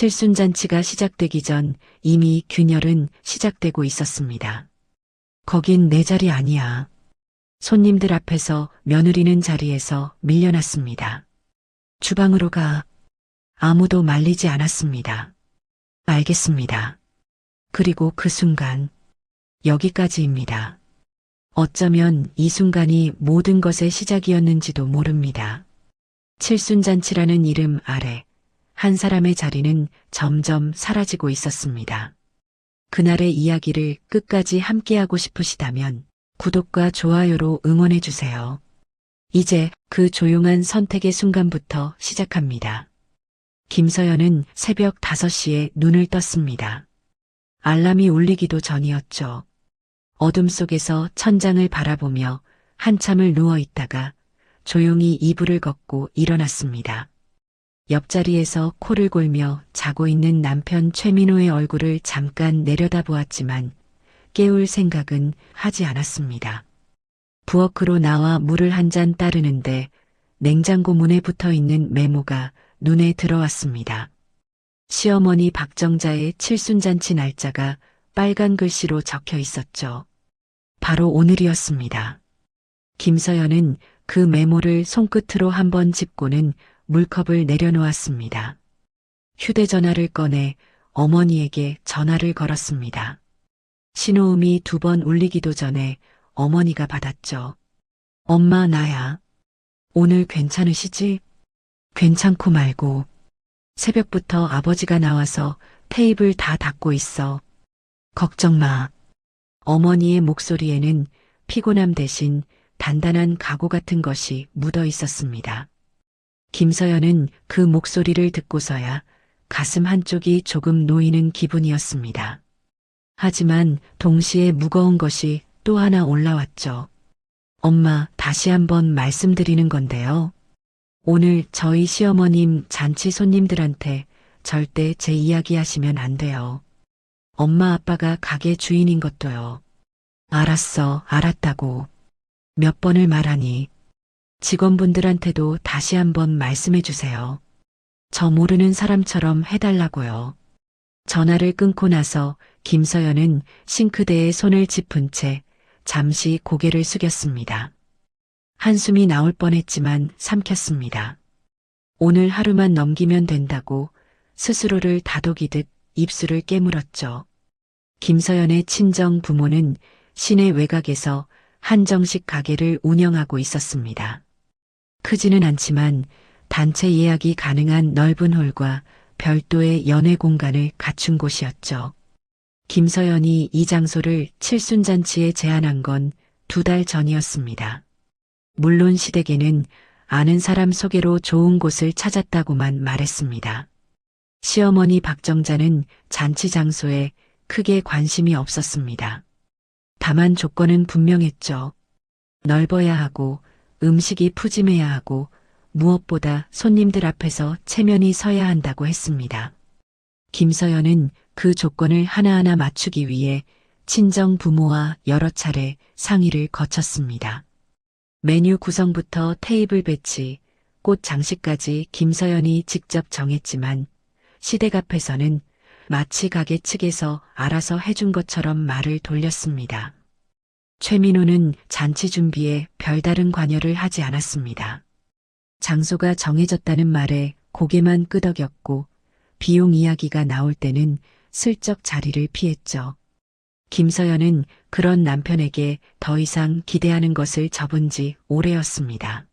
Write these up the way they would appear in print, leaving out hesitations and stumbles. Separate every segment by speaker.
Speaker 1: 칠순잔치가 시작되기 전 이미 균열은 시작되고 있었습니다. 거긴 내 자리 아니야. 손님들 앞에서 며느리는 자리에서 밀려났습니다. 주방으로 가. 아무도 말리지 않았습니다. 알겠습니다. 그리고 그 순간, 여기까지입니다. 어쩌면 이 순간이 모든 것의 시작이었는지도 모릅니다. 칠순잔치라는 이름 아래 한 사람의 자리는 점점 사라지고 있었습니다. 그날의 이야기를 끝까지 함께하고 싶으시다면 구독과 좋아요로 응원해주세요. 이제 그 조용한 선택의 순간부터 시작합니다. 김서연은 새벽 5시에 눈을 떴습니다. 알람이 울리기도 전이었죠. 어둠 속에서 천장을 바라보며 한참을 누워 있다가 조용히 이불을 걷고 일어났습니다. 옆자리에서 코를 골며 자고 있는 남편 최민호의 얼굴을 잠깐 내려다보았지만 깨울 생각은 하지 않았습니다. 부엌으로 나와 물을 한 잔 따르는데 냉장고 문에 붙어 있는 메모가 눈에 들어왔습니다. 시어머니 박정자의 칠순잔치 날짜가 빨간 글씨로 적혀 있었죠. 바로 오늘이었습니다. 김서연은 그 메모를 손끝으로 한번 짚고는 물컵을 내려놓았습니다. 휴대전화를 꺼내 어머니에게 전화를 걸었습니다. 신호음이 2번 울리기도 전에 어머니가 받았죠. 엄마, 나야. 오늘 괜찮으시지? 괜찮고 말고. 새벽부터 아버지가 나와서 테이블 다 닦고 있어. 걱정 마. 어머니의 목소리에는 피곤함 대신 단단한 각오 같은 것이 묻어 있었습니다. 김서연은 그 목소리를 듣고서야 가슴 한쪽이 조금 놓이는 기분이었습니다. 하지만 동시에 무거운 것이 또 하나 올라왔죠. 엄마, 다시 한번 말씀드리는 건데요. 오늘 저희 시어머님 잔치 손님들한테 절대 제 이야기 하시면 안 돼요. 엄마 아빠가 가게 주인인 것도요. 알았어, 알았다고. 몇 번을 말하니. 직원분들한테도 다시 한번 말씀해 주세요. 저 모르는 사람처럼 해달라고요. 전화를 끊고 나서 김서연은 싱크대에 손을 짚은 채 잠시 고개를 숙였습니다. 한숨이 나올 뻔했지만 삼켰습니다. 오늘 하루만 넘기면 된다고 스스로를 다독이듯 입술을 깨물었죠. 김서연의 친정 부모는 시내 외곽에서 한정식 가게를 운영하고 있었습니다. 크지는 않지만 단체 예약이 가능한 넓은 홀과 별도의 연회 공간을 갖춘 곳이었죠. 김서연이 이 장소를 칠순잔치에 제안한 건 2달 전이었습니다. 물론 시댁에는 아는 사람 소개로 좋은 곳을 찾았다고만 말했습니다. 시어머니 박정자는 잔치 장소에 크게 관심이 없었습니다. 다만 조건은 분명했죠. 넓어야 하고 음식이 푸짐해야 하고 무엇보다 손님들 앞에서 체면이 서야 한다고 했습니다. 김서연은 그 조건을 하나하나 맞추기 위해 친정 부모와 여러 차례 상의를 거쳤습니다. 메뉴 구성부터 테이블 배치, 꽃 장식까지 김서연이 직접 정했지만 시댁 앞에서는 마치 가게 측에서 알아서 해준 것처럼 말을 돌렸습니다. 최민호는 잔치 준비에 별다른 관여를 하지 않았습니다. 장소가 정해졌다는 말에 고개만 끄덕였고 비용 이야기가 나올 때는 슬쩍 자리를 피했죠. 김서연은 그런 남편에게 더 이상 기대하는 것을 접은 지 오래였습니다.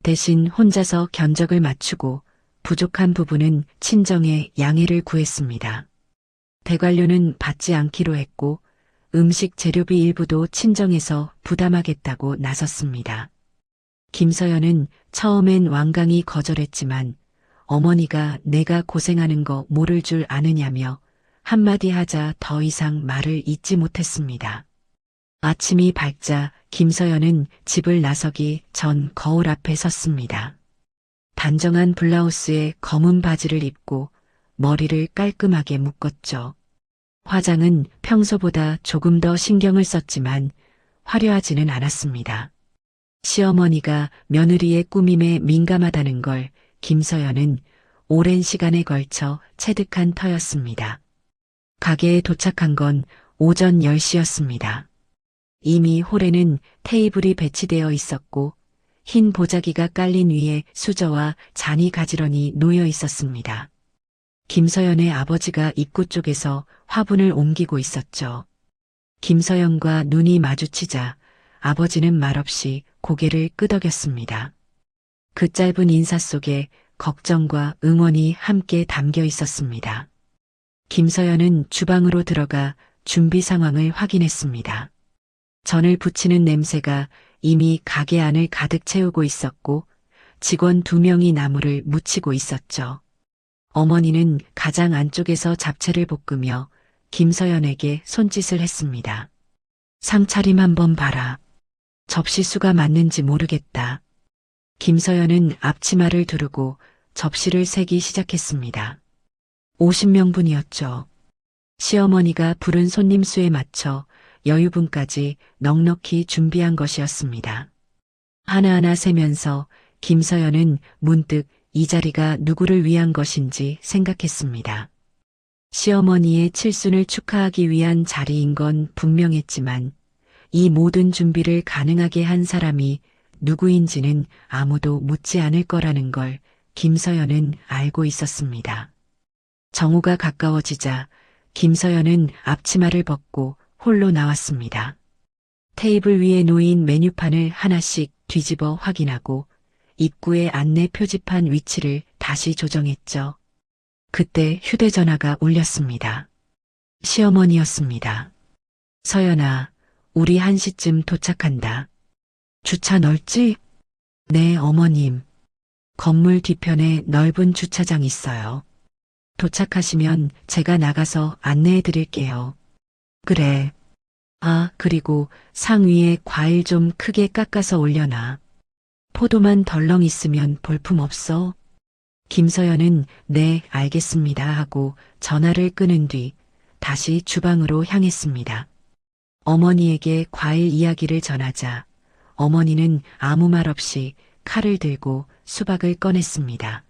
Speaker 1: 대신 혼자서 견적을 맞추고 부족한 부분은 친정에 양해를 구했습니다. 대관료는 받지 않기로 했고 음식 재료비 일부도 친정에서 부담하겠다고 나섰습니다. 김서연은 처음엔 완강히 거절했지만 어머니가 내가 고생하는 거 모를 줄 아느냐며 한마디 하자 더 이상 말을 잇지 못했습니다. 아침이 밝자 김서연은 집을 나서기 전 거울 앞에 섰습니다. 단정한 블라우스에 검은 바지를 입고 머리를 깔끔하게 묶었죠. 화장은 평소보다 조금 더 신경을 썼지만 화려하지는 않았습니다. 시어머니가 며느리의 꾸밈에 민감하다는 걸 김서연은 오랜 시간에 걸쳐 체득한 터였습니다. 가게에 도착한 건 오전 10시였습니다. 이미 홀에는 테이블이 배치되어 있었고 흰 보자기가 깔린 위에 수저와 잔이 가지런히 놓여 있었습니다. 김서연의 아버지가 입구 쪽에서 화분을 옮기고 있었죠. 김서연과 눈이 마주치자 아버지는 말없이 고개를 끄덕였습니다. 그 짧은 인사 속에 걱정과 응원이 함께 담겨 있었습니다. 김서연은 주방으로 들어가 준비 상황을 확인했습니다. 전을 부치는 냄새가 이미 가게 안을 가득 채우고 있었고 직원 2명이 나무를 묻히고 있었죠. 어머니는 가장 안쪽에서 잡채를 볶으며 김서연에게 손짓을 했습니다. 상차림 한번 봐라. 접시수가 맞는지 모르겠다. 김서연은 앞치마를 두르고 접시를 세기 시작했습니다. 50명분이었죠. 시어머니가 부른 손님 수에 맞춰 여유분까지 넉넉히 준비한 것이었습니다. 하나하나 세면서 김서연은 문득 이 자리가 누구를 위한 것인지 생각했습니다. 시어머니의 칠순을 축하하기 위한 자리인 건 분명했지만 이 모든 준비를 가능하게 한 사람이 누구인지는 아무도 묻지 않을 거라는 걸 김서연은 알고 있었습니다. 정오가 가까워지자 김서연은 앞치마를 벗고 홀로 나왔습니다. 테이블 위에 놓인 메뉴판을 하나씩 뒤집어 확인하고 입구의 안내 표지판 위치를 다시 조정했죠. 그때 휴대전화가 울렸습니다. 시어머니였습니다. 서연아, 우리 1시쯤 도착한다. 주차 넓지? 네, 어머님. 건물 뒤편에 넓은 주차장 있어요. 도착하시면 제가 나가서 안내해 드릴게요. 그래. 아, 그리고 상 위에 과일 좀 크게 깎아서 올려놔. 포도만 덜렁 있으면 볼품 없어. 김서연은 네, 알겠습니다 하고 전화를 끊은 뒤 다시 주방으로 향했습니다. 어머니에게 과일 이야기를 전하자 어머니는 아무 말 없이 칼을 들고 수박을 꺼냈습니다.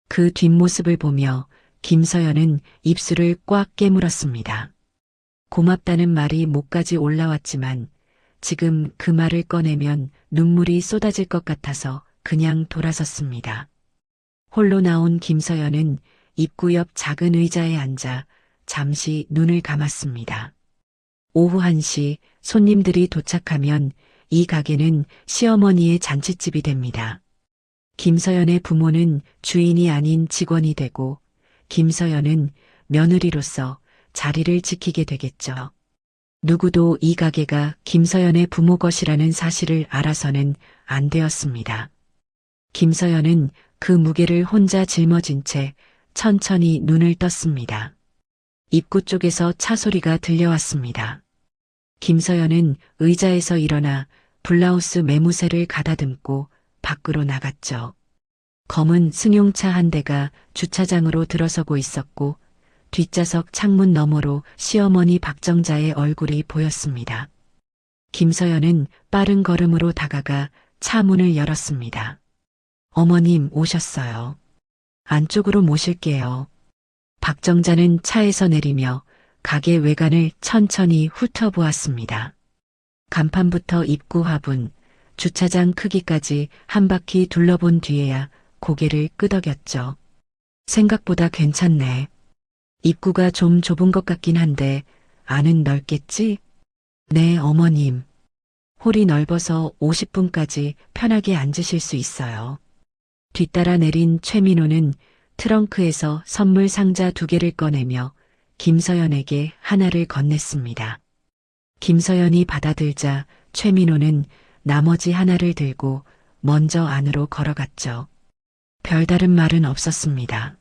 Speaker 1: 그 뒷모습을 보며 김서연은 입술을 꽉 깨물었습니다. 고맙다는 말이 목까지 올라왔지만 지금 그 말을 꺼내면 눈물이 쏟아질 것 같아서 그냥 돌아섰습니다. 홀로 나온 김서연은 입구 옆 작은 의자에 앉아 잠시 눈을 감았습니다. 오후 1시 손님들이 도착하면 이 가게는 시어머니의 잔칫집이 됩니다. 김서연의 부모는 주인이 아닌 직원이 되고 김서연은 며느리로서 자리를 지키게 되겠죠. 누구도 이 가게가 김서연의 부모 것이라는 사실을 알아서는 안 되었습니다. 김서연은 그 무게를 혼자 짊어진 채 천천히 눈을 떴습니다. 입구 쪽에서 차 소리가 들려왔습니다. 김서연은 의자에서 일어나 블라우스 매무새를 가다듬고 밖으로 나갔죠. 검은 승용차 한 대가 주차장으로 들어서고 있었고 뒷좌석 창문 너머로 시어머니 박정자의 얼굴이 보였습니다. 김서연은 빠른 걸음으로 다가가 차 문을 열었습니다. 어머님 오셨어요. 안쪽으로 모실게요. 박정자는 차에서 내리며 가게 외관을 천천히 훑어보았습니다. 간판부터 입구 화분, 주차장 크기까지 한 바퀴 둘러본 뒤에야 고개를 끄덕였죠. 생각보다 괜찮네. 입구가 좀 좁은 것 같긴 한데 안은 넓겠지? 네, 어머님. 홀이 넓어서 50분까지 편하게 앉으실 수 있어요. 뒤따라 내린 최민호는 트렁크에서 선물 상자 2개를 꺼내며 김서연에게 하나를 건넸습니다. 김서연이 받아들자 최민호는 나머지 하나를 들고 먼저 안으로 걸어갔죠. 별다른 말은 없었습니다.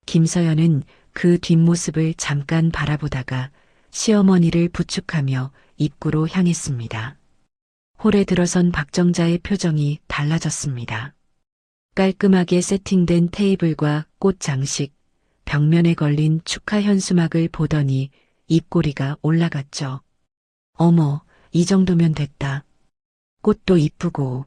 Speaker 1: 김서연은 그 뒷모습을 잠깐 바라보다가 시어머니를 부축하며 입구로 향했습니다. 홀에 들어선 박정자의 표정이 달라졌습니다. 깔끔하게 세팅된 테이블과 꽃 장식, 벽면에 걸린 축하 현수막을 보더니 입꼬리가 올라갔죠. 어머, 이 정도면 됐다. 꽃도 이쁘고.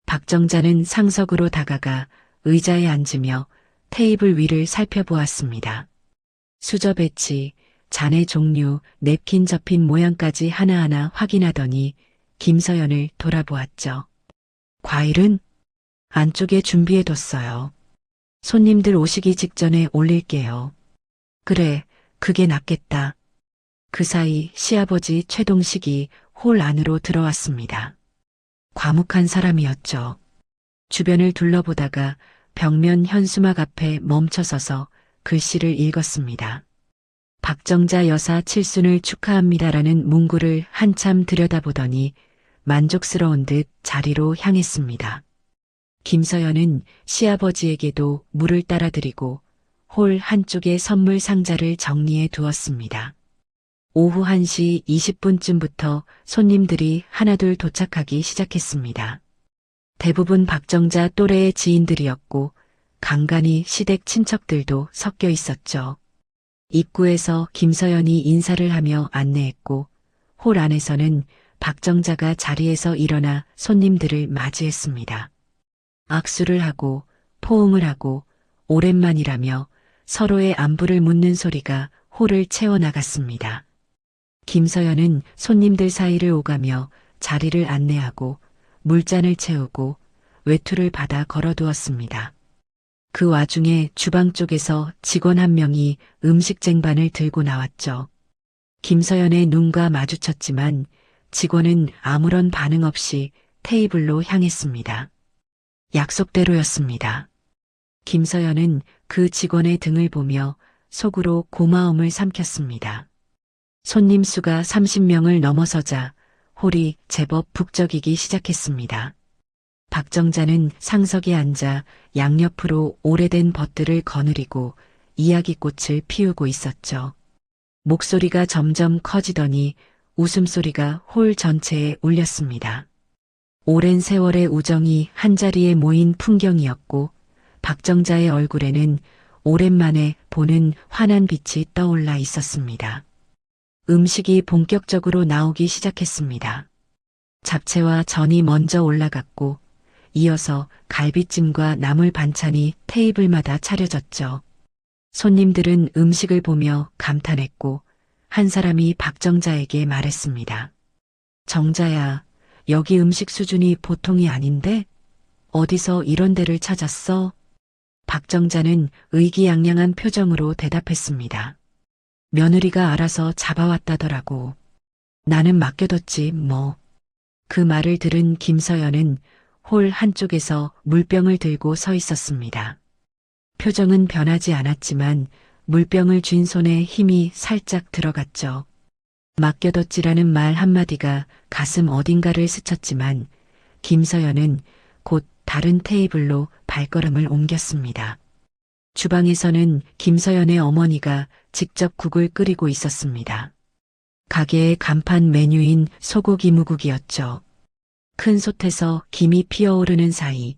Speaker 1: 박정자는 상석으로 다가가 의자에 앉으며 테이블 위를 살펴보았습니다. 수저 배치, 잔의 종류, 냅킨 접힌 모양까지 하나하나 확인하더니 김서연을 돌아보았죠. 과일은 안쪽에 준비해뒀어요. 손님들 오시기 직전에 올릴게요. 그래, 그게 낫겠다. 그 사이 시아버지 최동식이 홀 안으로 들어왔습니다. 과묵한 사람이었죠. 주변을 둘러보다가 벽면 현수막 앞에 멈춰서서 글씨를 읽었습니다. 박정자 여사 칠순을 축하합니다라는 문구를 한참 들여다보더니 만족스러운 듯 자리로 향했습니다. 김서연은 시아버지에게도 물을 따라드리고 홀 한쪽에 선물 상자를 정리해 두었습니다. 오후 1시 20분쯤부터 손님들이 하나둘 도착하기 시작했습니다. 대부분 박정자 또래의 지인들이었고 간간히 시댁 친척들도 섞여 있었죠. 입구에서 김서연이 인사를 하며 안내했고 홀 안에서는 박정자가 자리에서 일어나 손님들을 맞이했습니다. 악수를 하고 포옹을 하고 오랜만이라며 서로의 안부를 묻는 소리가 홀을 채워나갔습니다. 김서연은 손님들 사이를 오가며 자리를 안내하고 물잔을 채우고 외투를 받아 걸어두었습니다. 그 와중에 주방 쪽에서 직원 한 명이 음식 쟁반을 들고 나왔죠. 김서연의 눈과 마주쳤지만 직원은 아무런 반응 없이 테이블로 향했습니다. 약속대로였습니다. 김서연은 그 직원의 등을 보며 속으로 고마움을 삼켰습니다. 손님 수가 30명을 넘어서자 홀이 제법 북적이기 시작했습니다. 박정자는 상석에 앉아 양옆으로 오래된 벗들을 거느리고 이야기꽃을 피우고 있었죠. 목소리가 점점 커지더니 웃음소리가 홀 전체에 울렸습니다. 오랜 세월의 우정이 한자리에 모인 풍경이었고 박정자의 얼굴에는 오랜만에 보는 환한 빛이 떠올라 있었습니다. 음식이 본격적으로 나오기 시작했습니다. 잡채와 전이 먼저 올라갔고 이어서 갈비찜과 나물 반찬이 테이블마다 차려졌죠. 손님들은 음식을 보며 감탄했고 한 사람이 박정자에게 말했습니다. 정자야, 여기 음식 수준이 보통이 아닌데? 어디서 이런 데를 찾았어? 박정자는 의기양양한 표정으로 대답했습니다. 며느리가 알아서 잡아왔다더라고. 나는 맡겨뒀지 뭐. 그 말을 들은 김서연은 홀 한쪽에서 물병을 들고 서 있었습니다. 표정은 변하지 않았지만 물병을 쥔 손에 힘이 살짝 들어갔죠. 맡겨뒀지라는 말 한마디가 가슴 어딘가를 스쳤지만 김서연은 곧 다른 테이블로 발걸음을 옮겼습니다. 주방에서는 김서연의 어머니가 직접 국을 끓이고 있었습니다. 가게의 간판 메뉴인 소고기 무국이었죠. 큰 솥에서 김이 피어오르는 사이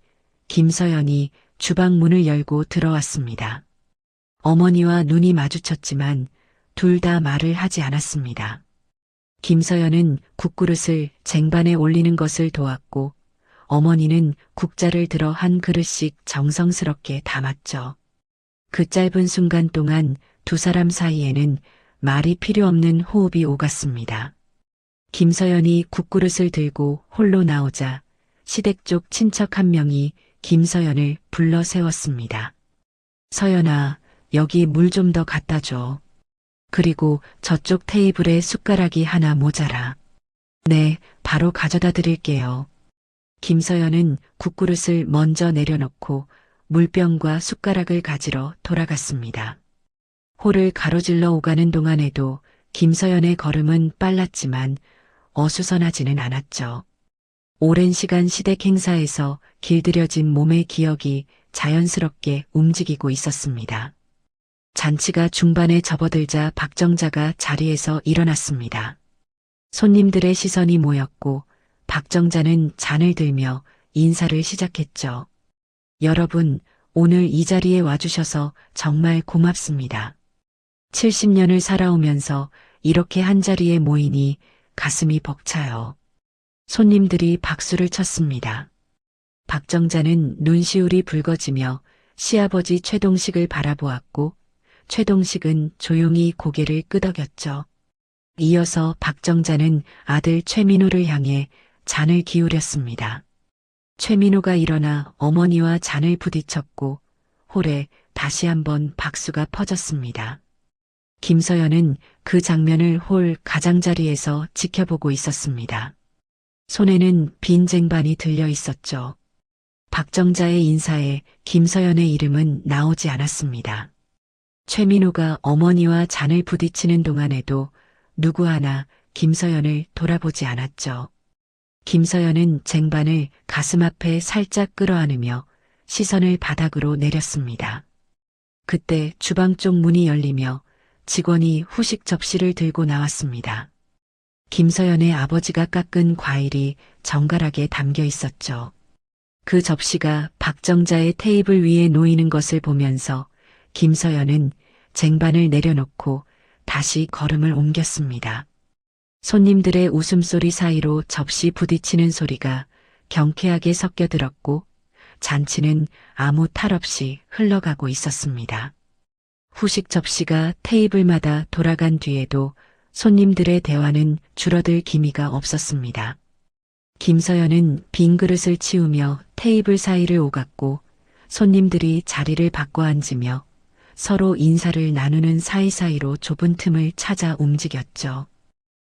Speaker 1: 김서연이 주방 문을 열고 들어왔습니다. 어머니와 눈이 마주쳤지만 둘 다 말을 하지 않았습니다. 김서연은 국그릇을 쟁반에 올리는 것을 도왔고 어머니는 국자를 들어 한 그릇씩 정성스럽게 담았죠. 그 짧은 순간 동안 두 사람 사이에는 말이 필요 없는 호흡이 오갔습니다. 김서연이 국그릇을 들고 홀로 나오자 시댁 쪽 친척 한 명이 김서연을 불러 세웠습니다. 서연아, 여기 물 좀 더 갖다 줘. 그리고 저쪽 테이블에 숟가락이 하나 모자라. 네, 바로 가져다 드릴게요. 김서연은 국그릇을 먼저 내려놓고 물병과 숟가락을 가지러 돌아갔습니다. 홀을 가로질러 오가는 동안에도 김서연의 걸음은 빨랐지만 어수선하지는 않았죠. 오랜 시간 시댁 행사에서 길들여진 몸의 기억이 자연스럽게 움직이고 있었습니다. 잔치가 중반에 접어들자 박정자가 자리에서 일어났습니다. 손님들의 시선이 모였고 박정자는 잔을 들며 인사를 시작했죠. 여러분, 오늘 이 자리에 와주셔서 정말 고맙습니다. 70년을 살아오면서 이렇게 한자리에 모이니 가슴이 벅차요. 손님들이 박수를 쳤습니다. 박정자는 눈시울이 붉어지며 시아버지 최동식을 바라보았고 최동식은 조용히 고개를 끄덕였죠. 이어서 박정자는 아들 최민호를 향해 잔을 기울였습니다. 최민호가 일어나 어머니와 잔을 부딪혔고 홀에 다시 한번 박수가 퍼졌습니다. 김서연은 그 장면을 홀 가장자리에서 지켜보고 있었습니다. 손에는 빈 쟁반이 들려 있었죠. 박정자의 인사에 김서연의 이름은 나오지 않았습니다. 최민호가 어머니와 잔을 부딪히는 동안에도 누구 하나 김서연을 돌아보지 않았죠. 김서연은 쟁반을 가슴 앞에 살짝 끌어안으며 시선을 바닥으로 내렸습니다. 그때 주방 쪽 문이 열리며 직원이 후식 접시를 들고 나왔습니다. 김서연의 아버지가 깎은 과일이 정갈하게 담겨 있었죠. 그 접시가 박정자의 테이블 위에 놓이는 것을 보면서 김서연은 쟁반을 내려놓고 다시 걸음을 옮겼습니다. 손님들의 웃음소리 사이로 접시 부딪히는 소리가 경쾌하게 섞여 들었고 잔치는 아무 탈 없이 흘러가고 있었습니다. 후식 접시가 테이블마다 돌아간 뒤에도 손님들의 대화는 줄어들 기미가 없었습니다. 김서연은 빈 그릇을 치우며 테이블 사이를 오갔고 손님들이 자리를 바꿔 앉으며 서로 인사를 나누는 사이사이로 좁은 틈을 찾아 움직였죠.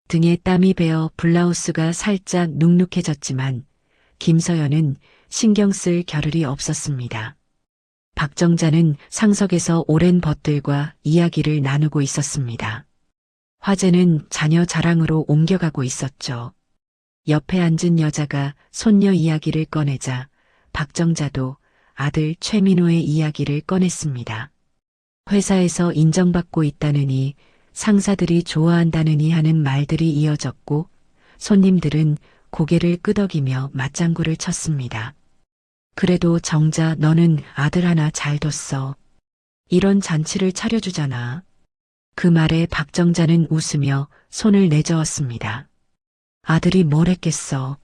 Speaker 1: 등에 땀이 배어 블라우스가 살짝 눅눅해졌지만 김서연은 신경 쓸 겨를이 없었습니다. 박정자는 상석에서 오랜 벗들과 이야기를 나누고 있었습니다. 화제는 자녀 자랑으로 옮겨가고 있었죠. 옆에 앉은 여자가 손녀 이야기를 꺼내자 박정자도 아들 최민호의 이야기를 꺼냈습니다. 회사에서 인정받고 있다느니 상사들이 좋아한다느니 하는 말들이 이어졌고 손님들은 고개를 끄덕이며 맞장구를 쳤습니다. 그래도 정자 너는 아들 하나 잘 뒀어. 이런 잔치를 차려주잖아. 그 말에 박정자는 웃으며 손을 내저었습니다. 아들이 뭘 했겠어.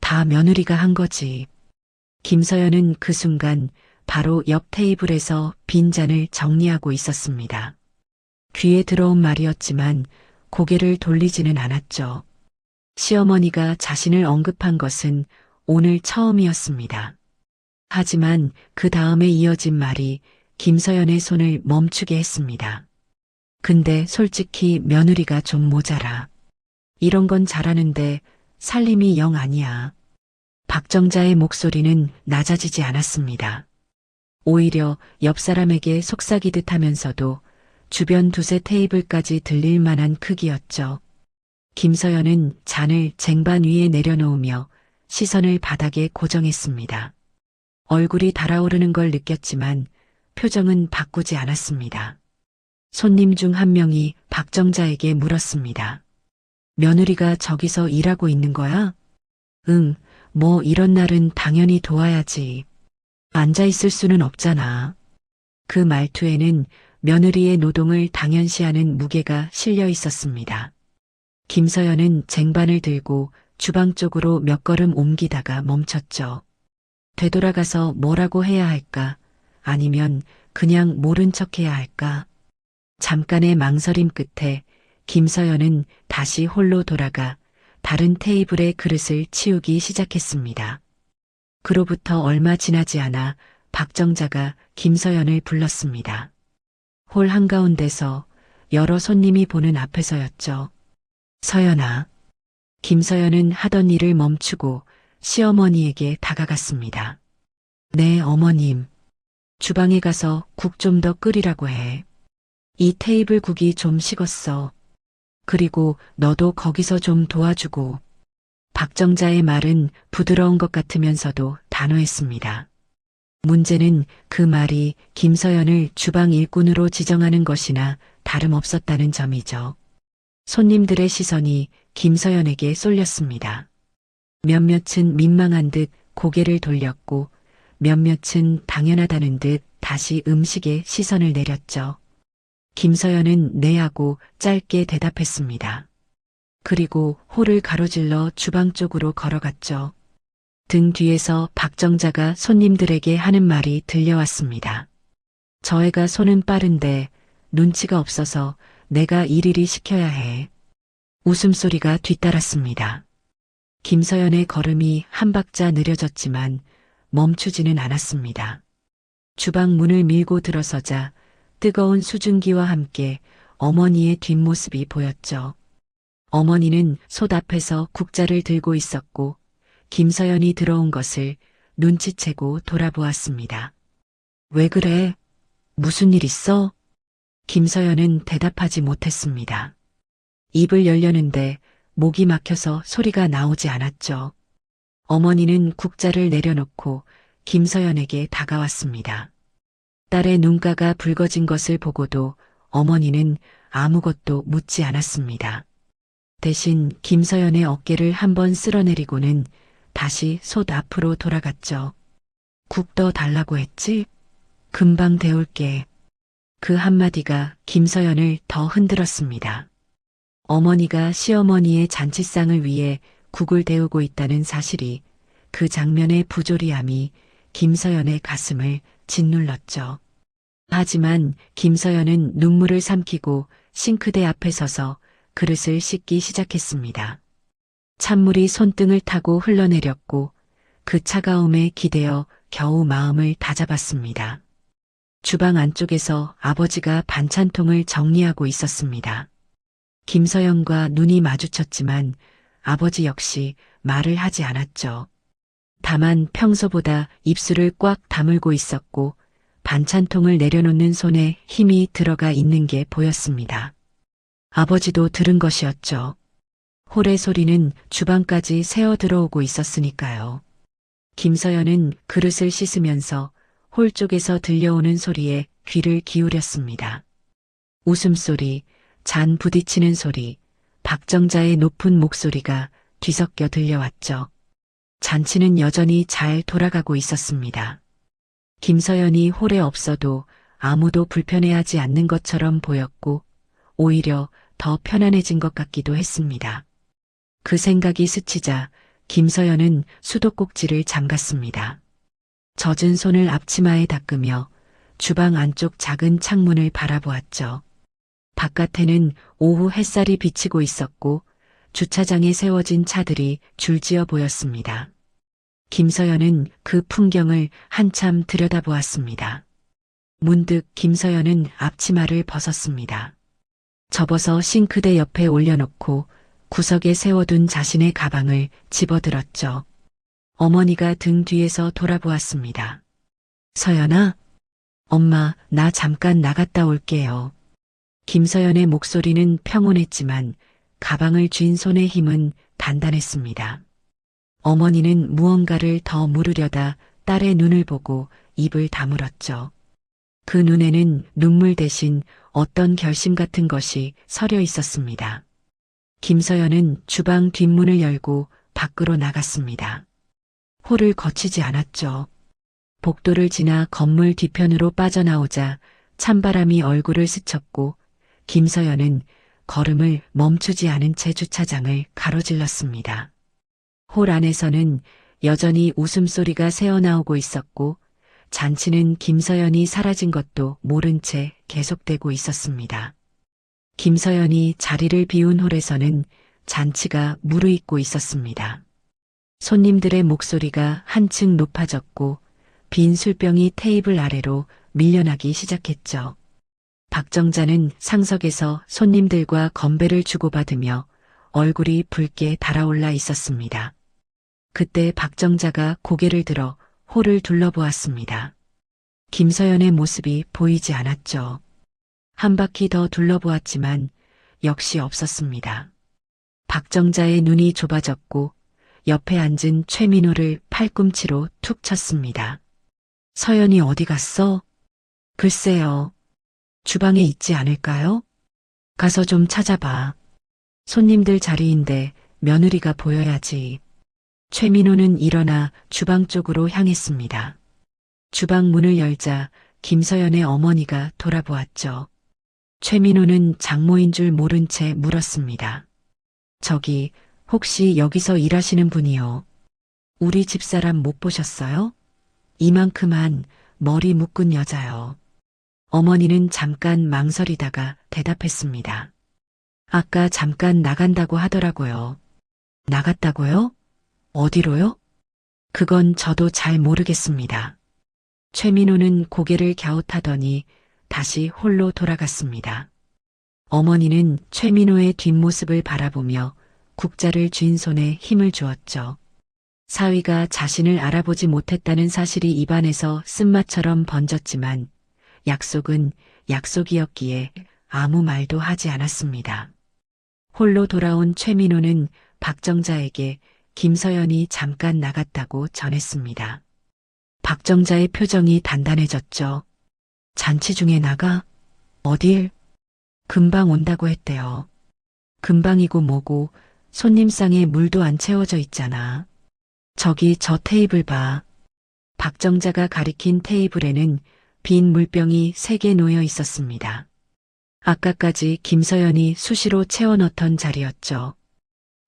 Speaker 1: 다 며느리가 한 거지. 김서연은 그 순간 바로 옆 테이블에서 빈 잔을 정리하고 있었습니다. 귀에 들어온 말이었지만 고개를 돌리지는 않았죠. 시어머니가 자신을 언급한 것은 오늘 처음이었습니다. 하지만 그 다음에 이어진 말이 김서연의 손을 멈추게 했습니다. 근데 솔직히 며느리가 좀 모자라. 이런 건 잘하는데 살림이 영 아니야. 박정자의 목소리는 낮아지지 않았습니다. 오히려 옆 사람에게 속삭이듯 하면서도 주변 두세 테이블까지 들릴 만한 크기였죠. 김서연은 잔을 쟁반 위에 내려놓으며 시선을 바닥에 고정했습니다. 얼굴이 달아오르는 걸 느꼈지만 표정은 바꾸지 않았습니다. 손님 중 한 명이 박정자에게 물었습니다. 며느리가 저기서 일하고 있는 거야? 응, 뭐 이런 날은 당연히 도와야지. 앉아 있을 수는 없잖아. 그 말투에는 며느리의 노동을 당연시하는 무게가 실려 있었습니다. 김서연은 쟁반을 들고 주방 쪽으로 몇 걸음 옮기다가 멈췄죠. 되돌아가서 뭐라고 해야 할까? 아니면 그냥 모른 척 해야 할까? 잠깐의 망설임 끝에 김서연은 다시 홀로 돌아가 다른 테이블의 그릇을 치우기 시작했습니다. 그로부터 얼마 지나지 않아 박정자가 김서연을 불렀습니다. 홀 한가운데서 여러 손님이 보는 앞에서였죠. 서연아. 김서연은 하던 일을 멈추고 시어머니에게 다가갔습니다. 네, 어머님. 주방에 가서 국 좀 더 끓이라고 해. 이 테이블 국이 좀 식었어. 그리고 너도 거기서 좀 도와주고. 박정자의 말은 부드러운 것 같으면서도 단호했습니다. 문제는 그 말이 김서연을 주방 일꾼으로 지정하는 것이나 다름없었다는 점이죠. 손님들의 시선이 김서연에게 쏠렸습니다. 몇몇은 민망한 듯 고개를 돌렸고 몇몇은 당연하다는 듯 다시 음식에 시선을 내렸죠. 김서연은 네 하고 짧게 대답했습니다. 그리고 홀을 가로질러 주방 쪽으로 걸어갔죠. 등 뒤에서 박정자가 손님들에게 하는 말이 들려왔습니다. 저 애가 손은 빠른데 눈치가 없어서 내가 일일이 시켜야 해. 웃음소리가 뒤따랐습니다. 김서연의 걸음이 한 박자 느려졌지만 멈추지는 않았습니다. 주방 문을 밀고 들어서자 뜨거운 수증기와 함께 어머니의 뒷모습이 보였죠. 어머니는 솥 앞에서 국자를 들고 있었고 김서연이 들어온 것을 눈치채고 돌아보았습니다. 왜 그래? 무슨 일 있어? 김서연은 대답하지 못했습니다. 입을 열려는데 목이 막혀서 소리가 나오지 않았죠. 어머니는 국자를 내려놓고 김서연에게 다가왔습니다. 딸의 눈가가 붉어진 것을 보고도 어머니는 아무것도 묻지 않았습니다. 대신 김서연의 어깨를 한번 쓸어내리고는 다시 솥 앞으로 돌아갔죠. 국 더 달라고 했지? 금방 데울게. 그 한마디가 김서연을 더 흔들었습니다. 어머니가 시어머니의 잔치상을 위해 국을 데우고 있다는 사실이 그 장면의 부조리함이 김서연의 가슴을 짓눌렀죠. 하지만 김서연은 눈물을 삼키고 싱크대 앞에 서서 그릇을 씻기 시작했습니다. 찬물이 손등을 타고 흘러내렸고 그 차가움에 기대어 겨우 마음을 다잡았습니다. 주방 안쪽에서 아버지가 반찬통을 정리하고 있었습니다. 김서연과 눈이 마주쳤지만 아버지 역시 말을 하지 않았죠. 다만 평소보다 입술을 꽉 다물고 있었고 반찬통을 내려놓는 손에 힘이 들어가 있는 게 보였습니다. 아버지도 들은 것이었죠. 홀의 소리는 주방까지 새어 들어오고 있었으니까요. 김서연은 그릇을 씻으면서 홀 쪽에서 들려오는 소리에 귀를 기울였습니다. 웃음소리, 잔 부딪히는 소리, 박정자의 높은 목소리가 뒤섞여 들려왔죠. 잔치는 여전히 잘 돌아가고 있었습니다. 김서연이 홀에 없어도 아무도 불편해하지 않는 것처럼 보였고 오히려 더 편안해진 것 같기도 했습니다. 그 생각이 스치자 김서연은 수도꼭지를 잠갔습니다. 젖은 손을 앞치마에 닦으며 주방 안쪽 작은 창문을 바라보았죠. 바깥에는 오후 햇살이 비치고 있었고 주차장에 세워진 차들이 줄지어 보였습니다. 김서연은 그 풍경을 한참 들여다보았습니다. 문득 김서연은 앞치마를 벗었습니다. 접어서 싱크대 옆에 올려놓고 구석에 세워둔 자신의 가방을 집어들었죠. 어머니가 등 뒤에서 돌아보았습니다. 서연아? 엄마, 나 잠깐 나갔다 올게요. 김서연의 목소리는 평온했지만 가방을 쥔 손의 힘은 단단했습니다. 어머니는 무언가를 더 물으려다 딸의 눈을 보고 입을 다물었죠. 그 눈에는 눈물 대신 어떤 결심 같은 것이 서려 있었습니다. 김서연은 주방 뒷문을 열고 밖으로 나갔습니다. 홀을 거치지 않았죠. 복도를 지나 건물 뒤편으로 빠져나오자 찬바람이 얼굴을 스쳤고 김서연은 걸음을 멈추지 않은 채 주차장을 가로질렀습니다. 홀 안에서는 여전히 웃음소리가 새어나오고 있었고 잔치는 김서연이 사라진 것도 모른 채 계속되고 있었습니다. 김서연이 자리를 비운 홀에서는 잔치가 무르익고 있었습니다. 손님들의 목소리가 한층 높아졌고 빈 술병이 테이블 아래로 밀려나기 시작했죠. 박정자는 상석에서 손님들과 건배를 주고받으며 얼굴이 붉게 달아올라 있었습니다. 그때 박정자가 고개를 들어 홀을 둘러보았습니다. 김서연의 모습이 보이지 않았죠. 한 바퀴 더 둘러보았지만 역시 없었습니다. 박정자의 눈이 좁아졌고 옆에 앉은 최민호를 팔꿈치로 툭 쳤습니다. 서연이 어디 갔어? 글쎄요. 주방에 있지 않을까요? 가서 좀 찾아봐. 손님들 자리인데 며느리가 보여야지. 최민호는 일어나 주방 쪽으로 향했습니다. 주방 문을 열자 김서연의 어머니가 돌아보았죠. 최민호는 장모인 줄 모른 채 물었습니다. 저기 혹시 여기서 일하시는 분이요? 우리 집사람 못 보셨어요? 이만큼한 머리 묶은 여자요. 어머니는 잠깐 망설이다가 대답했습니다. 아까 잠깐 나간다고 하더라고요. 나갔다고요? 어디로요? 그건 저도 잘 모르겠습니다. 최민호는 고개를 갸웃하더니 다시 홀로 돌아갔습니다. 어머니는 최민호의 뒷모습을 바라보며 국자를 쥔 손에 힘을 주었죠. 사위가 자신을 알아보지 못했다는 사실이 입안에서 쓴맛처럼 번졌지만 약속은 약속이었기에 아무 말도 하지 않았습니다. 홀로 돌아온 최민호는 박정자에게 김서연이 잠깐 나갔다고 전했습니다. 박정자의 표정이 단단해졌죠. 잔치 중에 나가? 어딜? 금방 온다고 했대요. 금방이고 뭐고 손님상에 물도 안 채워져 있잖아. 저기 저 테이블 봐. 박정자가 가리킨 테이블에는 빈 물병이 3개 놓여 있었습니다. 아까까지 김서연이 수시로 채워넣던 자리였죠.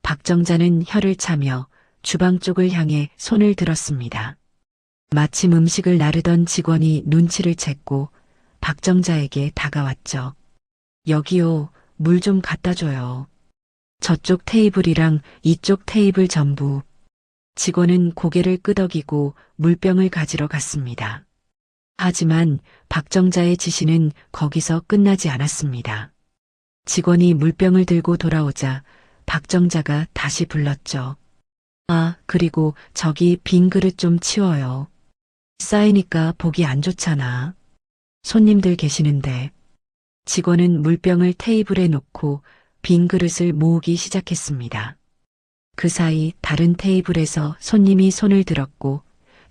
Speaker 1: 박정자는 혀를 차며 주방 쪽을 향해 손을 들었습니다. 마침 음식을 나르던 직원이 눈치를 챘고 박정자에게 다가왔죠. 여기요, 물 좀 갖다 줘요. 저쪽 테이블이랑 이쪽 테이블 전부. 직원은 고개를 끄덕이고 물병을 가지러 갔습니다. 하지만 박정자의 지시는 거기서 끝나지 않았습니다. 직원이 물병을 들고 돌아오자 박정자가 다시 불렀죠. 아, 그리고 저기 빈 그릇 좀 치워요. 쌓이니까 보기 안 좋잖아. 손님들 계시는데. 직원은 물병을 테이블에 놓고 빈 그릇을 모으기 시작했습니다. 그 사이 다른 테이블에서 손님이 손을 들었고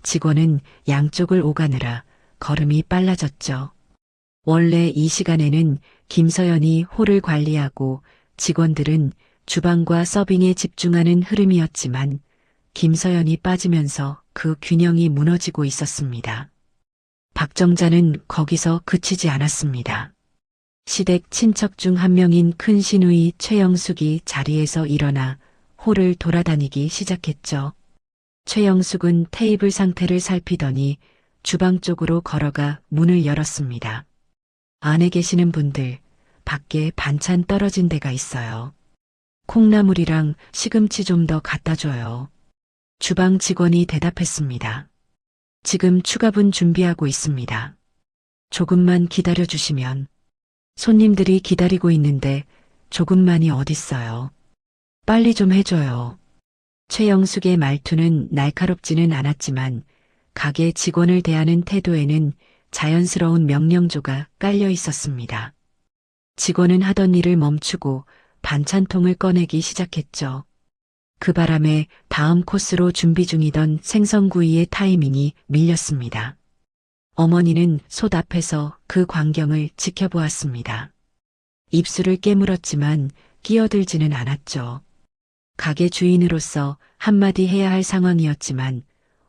Speaker 1: 직원은 양쪽을 오가느라 걸음이 빨라졌죠. 원래 이 시간에는 김서연이 홀을 관리하고 직원들은 주방과 서빙에 집중하는 흐름이었지만 김서연이 빠지면서 그 균형이 무너지고 있었습니다. 박정자는 거기서 그치지 않았습니다. 시댁 친척 중 한 명인 큰 시누이 최영숙이 자리에서 일어나 홀을 돌아다니기 시작했죠. 최영숙은 테이블 상태를 살피더니 주방 쪽으로 걸어가 문을 열었습니다. 안에 계시는 분들, 밖에 반찬 떨어진 데가 있어요. 콩나물이랑 시금치 좀 더 갖다 줘요. 주방 직원이 대답했습니다. 지금 추가분 준비하고 있습니다. 조금만 기다려 주시면. 손님들이 기다리고 있는데 조금만이 어딨어요. 빨리 좀 해줘요. 최영숙의 말투는 날카롭지는 않았지만 가게 직원을 대하는 태도에는 자연스러운 명령조가 깔려 있었습니다. 직원은 하던 일을 멈추고 반찬통을 꺼내기 시작했죠. 그 바람에 다음 코스로 준비 중이던 생선구이의 타이밍이 밀렸습니다. 어머니는 솥 앞에서 그 광경을 지켜보았습니다. 입술을 깨물었지만 끼어들지는 않았죠. 가게 주인으로서 한마디 해야 할 상황이었지만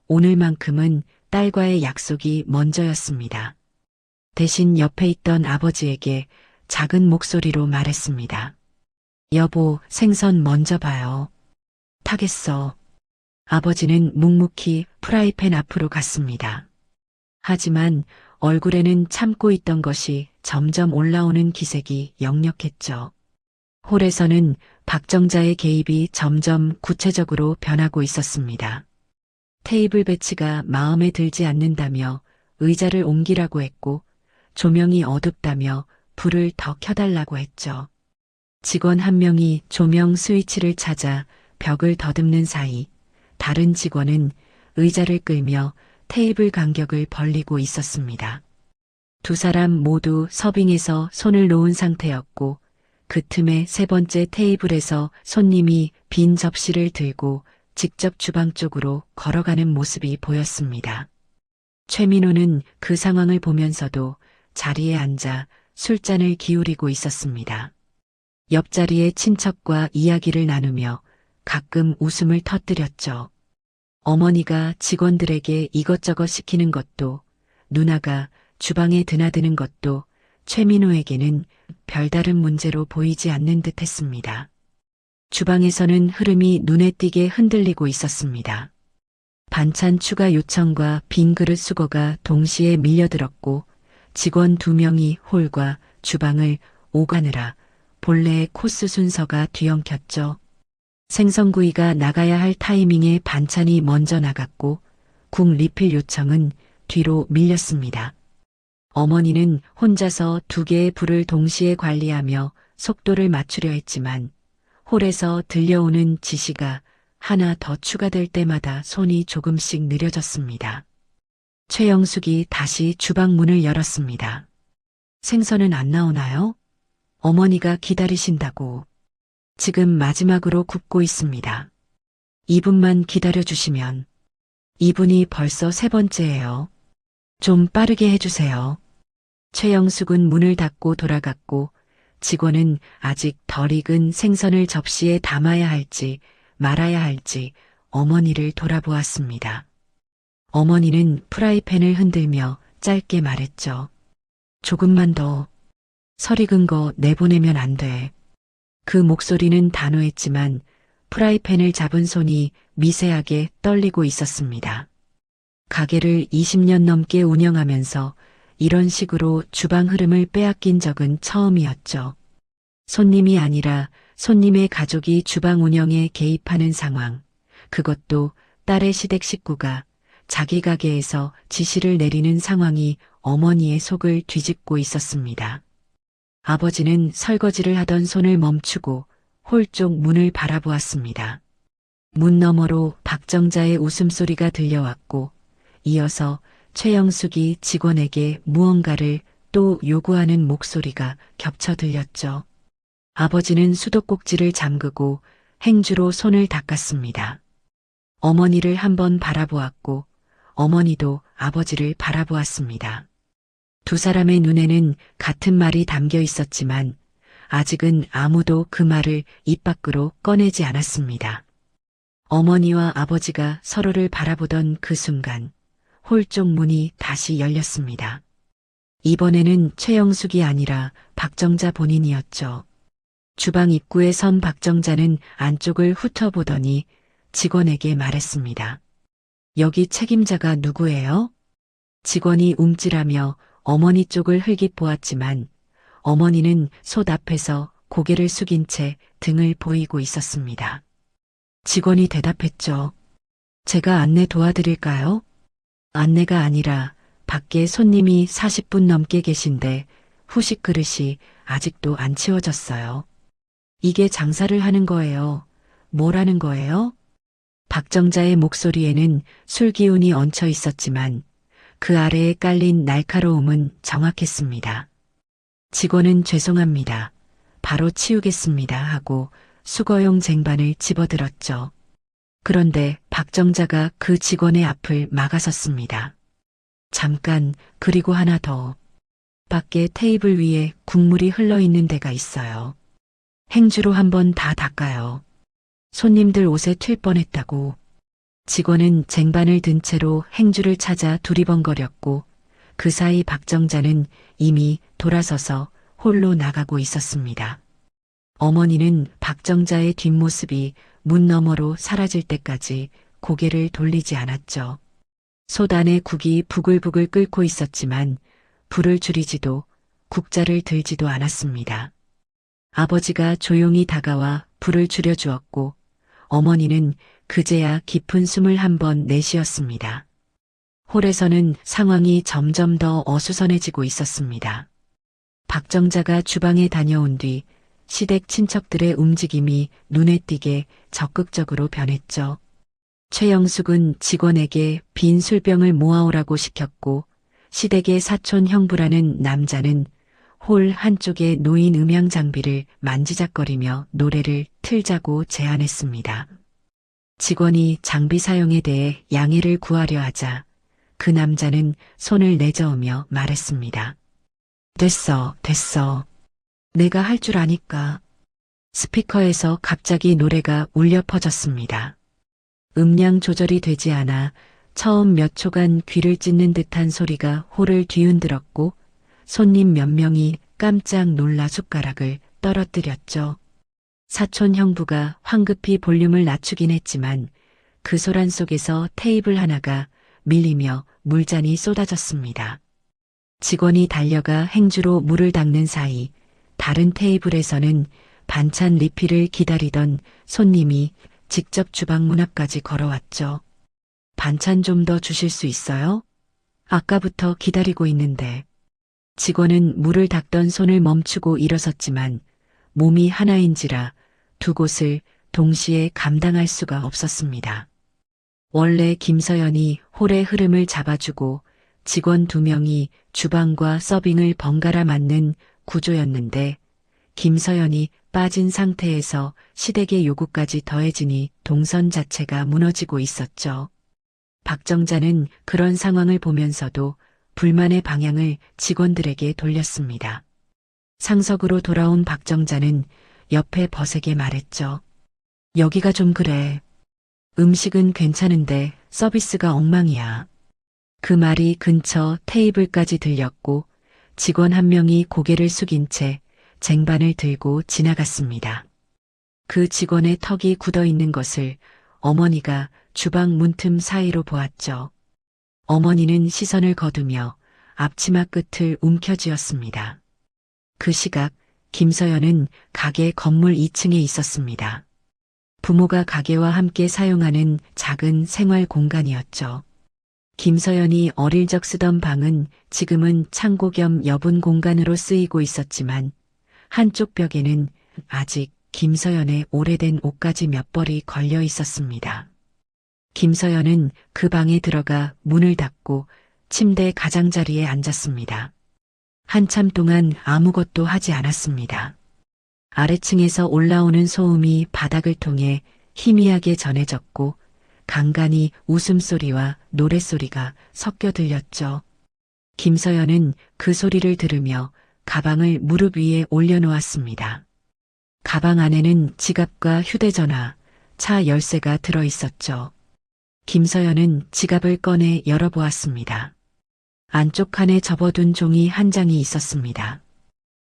Speaker 1: 오늘만큼은 딸과의 약속이 먼저였습니다. 대신 옆에 있던 아버지에게 작은 목소리로 말했습니다. 여보, 생선 먼저 봐요. 타겠어. 아버지는 묵묵히 프라이팬 앞으로 갔습니다. 하지만 얼굴에는 참고 있던 것이 점점 올라오는 기색이 역력했죠. 홀에서는 박정자의 개입이 점점 구체적으로 변하고 있었습니다. 테이블 배치가 마음에 들지 않는다며 의자를 옮기라고 했고 조명이 어둡다며 불을 더 켜달라고 했죠. 직원 한 명이 조명 스위치를 찾아 벽을 더듬는 사이 다른 직원은 의자를 끌며 테이블 간격을 벌리고 있었습니다. 두 사람 모두 서빙에서 손을 놓은 상태였고 그 틈에 3번째 테이블에서 손님이 빈 접시를 들고 직접 주방 쪽으로 걸어가는 모습이 보였습니다. 최민호는 그 상황을 보면서도 자리에 앉아 술잔을 기울이고 있었습니다. 옆자리의 친척과 이야기를 나누며 가끔 웃음을 터뜨렸죠. 어머니가 직원들에게 이것저것 시키는 것도 누나가 주방에 드나드는 것도 최민호에게는 별다른 문제로 보이지 않는 듯 했습니다. 주방에서는 흐름이 눈에 띄게 흔들리고 있었습니다. 반찬 추가 요청과 빈 그릇 수거가 동시에 밀려들었고 직원 2명이 홀과 주방을 오가느라 본래의 코스 순서가 뒤엉켰죠. 생선구이가 나가야 할 타이밍에 반찬이 먼저 나갔고 국 리필 요청은 뒤로 밀렸습니다. 어머니는 혼자서 2개의 불을 동시에 관리하며 속도를 맞추려 했지만 홀에서 들려오는 지시가 하나 더 추가될 때마다 손이 조금씩 느려졌습니다. 최영숙이 다시 주방 문을 열었습니다. 생선은 안 나오나요? 어머니가 기다리신다고. 지금 마지막으로 굽고 있습니다. 2분만 기다려주시면. 2분이 벌써 3번째예요. 좀 빠르게 해주세요. 최영숙은 문을 닫고 돌아갔고 직원은 아직 덜 익은 생선을 접시에 담아야 할지 말아야 할지 어머니를 돌아보았습니다. 어머니는 프라이팬을 흔들며 짧게 말했죠. 조금만 더. 설 익은 거 내보내면 안 돼. 그 목소리는 단호했지만 프라이팬을 잡은 손이 미세하게 떨리고 있었습니다. 가게를 20년 넘게 운영하면서 이런 식으로 주방 흐름을 빼앗긴 적은 처음이었죠. 손님이 아니라 손님의 가족이 주방 운영에 개입하는 상황. 그것도 딸의 시댁 식구가 자기 가게에서 지시를 내리는 상황이 어머니의 속을 뒤집고 있었습니다. 아버지는 설거지를 하던 손을 멈추고 홀 쪽 문을 바라보았습니다. 문 너머로 박정자의 웃음소리가 들려왔고 이어서 최영숙이 직원에게 무언가를 또 요구하는 목소리가 겹쳐 들렸죠. 아버지는 수도꼭지를 잠그고 행주로 손을 닦았습니다. 어머니를 한번 바라보았고 어머니도 아버지를 바라보았습니다. 2 사람의 눈에는 같은 말이 담겨 있었지만 아직은 아무도 그 말을 입 밖으로 꺼내지 않았습니다. 어머니와 아버지가 서로를 바라보던 그 순간 홀 쪽 문이 다시 열렸습니다. 이번에는 최영숙이 아니라 박정자 본인이었죠. 주방 입구에 선 박정자는 안쪽을 훑어보더니 직원에게 말했습니다. 여기 책임자가 누구예요? 직원이 움찔하며 어머니 쪽을 흘깃 보았지만 어머니는 솥 앞에서 고개를 숙인 채 등을 보이고 있었습니다. 직원이 대답했죠. 제가 안내 도와드릴까요? 안내가 아니라 밖에 손님이 40분 넘게 계신데 후식 그릇이 아직도 안 치워졌어요. 이게 장사를 하는 거예요. 뭘 하는 거예요? 박정자의 목소리에는 술 기운이 얹혀 있었지만 그 아래에 깔린 날카로움은 정확했습니다. 직원은 죄송합니다. 바로 치우겠습니다 하고 수거용 쟁반을 집어들었죠. 그런데 박정자가 그 직원의 앞을 막아섰습니다. 잠깐, 그리고 하나 더. 밖에 테이블 위에 국물이 흘러있는 데가 있어요. 행주로 한번 다 닦아요. 손님들 옷에 튈 뻔했다고. 직원은 쟁반을 든 채로 행주를 찾아 두리번거렸고 그 사이 박정자는 이미 돌아서서 홀로 나가고 있었습니다. 어머니는 박정자의 뒷모습이 문 너머로 사라질 때까지 고개를 돌리지 않았죠. 솥 안에 국이 부글부글 끓고 있었지만 불을 줄이지도 국자를 들지도 않았습니다. 아버지가 조용히 다가와 불을 줄여주었고 어머니는 그제야 깊은 숨을 한번 내쉬었습니다. 홀에서는 상황이 점점 더 어수선해지고 있었습니다. 박정자가 주방에 다녀온 뒤 시댁 친척들의 움직임이 눈에 띄게 적극적으로 변했죠. 최영숙은 직원에게 빈 술병을 모아오라고 시켰고 시댁의 사촌 형부라는 남자는 홀 한쪽에 놓인 음향 장비를 만지작거리며 노래를 틀자고 제안했습니다. 직원이 장비 사용에 대해 양해를 구하려 하자 그 남자는 손을 내저으며 말했습니다. 됐어, 됐어. 내가 할 줄 아니까. 스피커에서 갑자기 노래가 울려 퍼졌습니다. 음량 조절이 되지 않아 처음 몇 초간 귀를 찢는 듯한 소리가 홀을 뒤흔들었고 손님 몇 명이 깜짝 놀라 숟가락을 떨어뜨렸죠. 사촌 형부가 황급히 볼륨을 낮추긴 했지만 그 소란 속에서 테이블 하나가 밀리며 물잔이 쏟아졌습니다. 직원이 달려가 행주로 물을 닦는 사이 다른 테이블에서는 반찬 리필을 기다리던 손님이 직접 주방 문 앞까지 걸어왔죠. 반찬 좀 더 주실 수 있어요? 아까부터 기다리고 있는데. 직원은 물을 닦던 손을 멈추고 일어섰지만 몸이 하나인지라 두 곳을 동시에 감당할 수가 없었습니다. 원래 김서연이 홀의 흐름을 잡아주고 직원 2명이 주방과 서빙을 번갈아 맡는 구조였는데 김서연이 빠진 상태에서 시댁의 요구까지 더해지니 동선 자체가 무너지고 있었죠. 박정자는 그런 상황을 보면서도 불만의 방향을 직원들에게 돌렸습니다. 상석으로 돌아온 박정자는 옆에 버색에 말했죠. 여기가 좀 그래. 음식은 괜찮은데 서비스가 엉망이야. 그 말이 근처 테이블까지 들렸고 직원 한 명이 고개를 숙인 채 쟁반을 들고 지나갔습니다. 그 직원의 턱이 굳어 있는 것을 어머니가 주방 문틈 사이로 보았죠. 어머니는 시선을 거두며 앞치마 끝을 움켜쥐었습니다. 그 시각 김서연은 가게 건물 2층에 있었습니다. 부모가 가게와 함께 사용하는 작은 생활 공간이었죠. 김서연이 어릴 적 쓰던 방은 지금은 창고 겸 여분 공간으로 쓰이고 있었지만 한쪽 벽에는 아직 김서연의 오래된 옷가지 몇 벌이 걸려 있었습니다. 김서연은 그 방에 들어가 문을 닫고 침대 가장자리에 앉았습니다. 한참 동안 아무것도 하지 않았습니다. 아래층에서 올라오는 소음이 바닥을 통해 희미하게 전해졌고 간간히 웃음소리와 노랫소리가 섞여 들렸죠. 김서연은 그 소리를 들으며 가방을 무릎 위에 올려놓았습니다. 가방 안에는 지갑과 휴대전화, 차 열쇠가 들어 있었죠. 김서연은 지갑을 꺼내 열어보았습니다. 안쪽 칸에 접어둔 종이 한 장이 있었습니다.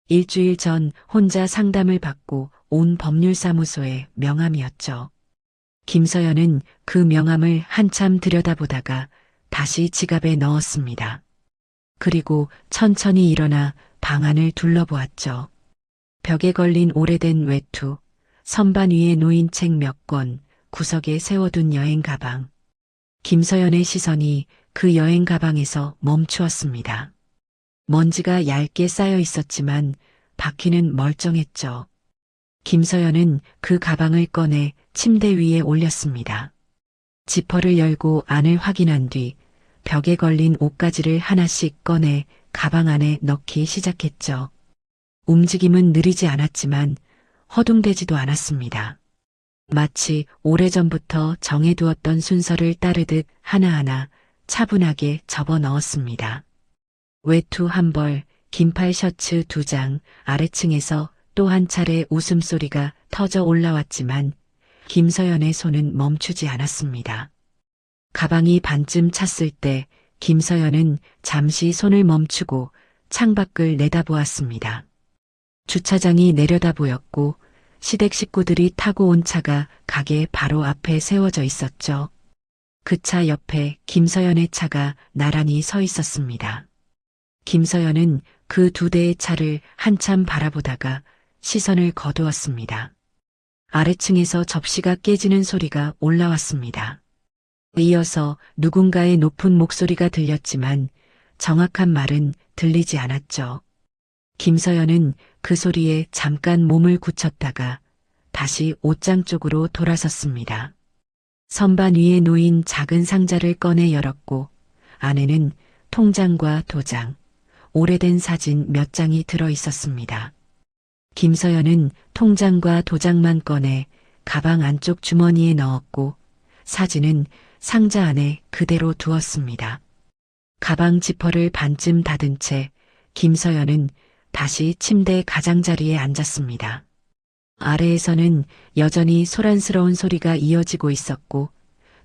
Speaker 1: 일주일 전 혼자 상담을 받고 온 법률사무소의 명함이었죠. 김서연은 그 명함을 한참 들여다보다가 다시 지갑에 넣었습니다. 그리고 천천히 일어나 방 안을 둘러보았죠. 벽에 걸린 오래된 외투, 선반 위에 놓인 책 몇 권, 구석에 세워둔 여행 가방. 김서연의 시선이 그 여행 가방에서 멈추었습니다. 먼지가 얇게 쌓여 있었지만 바퀴는 멀쩡했죠. 김서연은 그 가방을 꺼내 침대 위에 올렸습니다. 지퍼를 열고 안을 확인한 뒤 벽에 걸린 옷가지를 하나씩 꺼내 가방 안에 넣기 시작했죠. 움직임은 느리지 않았지만 허둥대지도 않았습니다. 마치 오래전부터 정해두었던 순서를 따르듯 하나하나 차분하게 접어 넣었습니다. 외투 한 벌, 긴팔 셔츠 2장, 아래층에서 또 한 차례 웃음소리가 터져 올라왔지만 김서연의 손은 멈추지 않았습니다. 가방이 반쯤 찼을 때 김서연은 잠시 손을 멈추고 창밖을 내다보았습니다. 주차장이 내려다 보였고 시댁 식구들이 타고 온 차가 가게 바로 앞에 세워져 있었죠. 그 차 옆에 김서연의 차가 나란히 서 있었습니다. 김서연은 그 2대의 차를 한참 바라보다가 시선을 거두었습니다. 아래층에서 접시가 깨지는 소리가 올라왔습니다. 이어서 누군가의 높은 목소리가 들렸지만 정확한 말은 들리지 않았죠. 김서연은 그 소리에 잠깐 몸을 굳혔다가 다시 옷장 쪽으로 돌아섰습니다. 선반 위에 놓인 작은 상자를 꺼내 열었고 안에는 통장과 도장, 오래된 사진 몇 장이 들어 있었습니다. 김서연은 통장과 도장만 꺼내 가방 안쪽 주머니에 넣었고 사진은 상자 안에 그대로 두었습니다. 가방 지퍼를 반쯤 닫은 채 김서연은 다시 침대 가장자리에 앉았습니다. 아래에서는 여전히 소란스러운 소리가 이어지고 있었고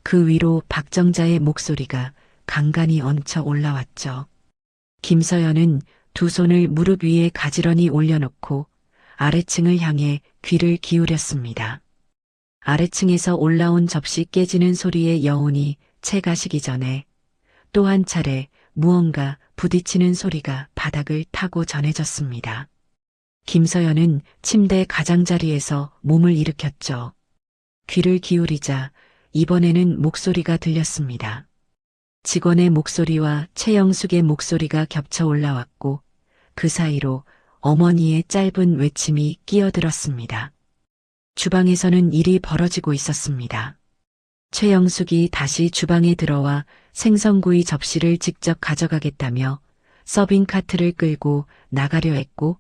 Speaker 1: 그 위로 박정자의 목소리가 간간히 얹혀 올라왔죠. 김서연은 두 손을 무릎 위에 가지런히 올려놓고 아래층을 향해 귀를 기울였습니다. 아래층에서 올라온 접시 깨지는 소리의 여운이 채 가시기 전에 또 한 차례 무언가 부딪히는 소리가 바닥을 타고 전해졌습니다. 김서연은 침대 가장자리에서 몸을 일으켰죠. 귀를 기울이자 이번에는 목소리가 들렸습니다. 직원의 목소리와 최영숙의 목소리가 겹쳐 올라왔고 그 사이로 어머니의 짧은 외침이 끼어들었습니다. 주방에서는 일이 벌어지고 있었습니다. 최영숙이 다시 주방에 들어와 생선구이 접시를 직접 가져가겠다며 서빙 카트를 끌고 나가려 했고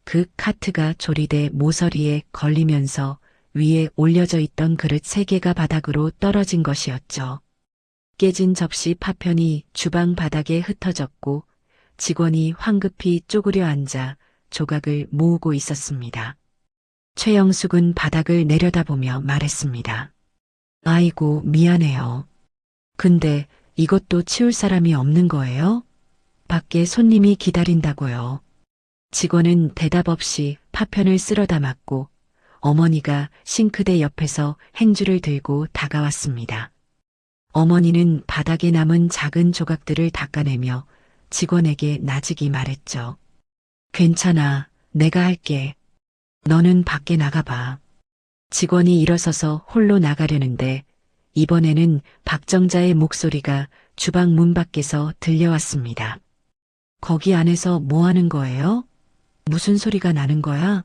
Speaker 1: 그 카트가 조리대 모서리에 걸리면서 위에 올려져 있던 그릇 3개가 바닥으로 떨어진 것이었죠. 깨진 접시 파편이 주방 바닥에 흩어졌고 직원이 황급히 쪼그려 앉아 조각을 모으고 있었습니다. 최영숙은 바닥을 내려다보며 말했습니다. 아이고, 미안해요. 근데 이것도 치울 사람이 없는 거예요? 밖에 손님이 기다린다고요. 직원은 대답 없이 파편을 쓸어 담았고 어머니가 싱크대 옆에서 행주를 들고 다가왔습니다. 어머니는 바닥에 남은 작은 조각들을 닦아내며 직원에게 나직이 말했죠. 괜찮아, 내가 할게. 너는 밖에 나가봐. 직원이 일어서서 홀로 나가려는데 이번에는 박정자의 목소리가 주방 문 밖에서 들려왔습니다. 거기 안에서 뭐 하는 거예요? 무슨 소리가 나는 거야?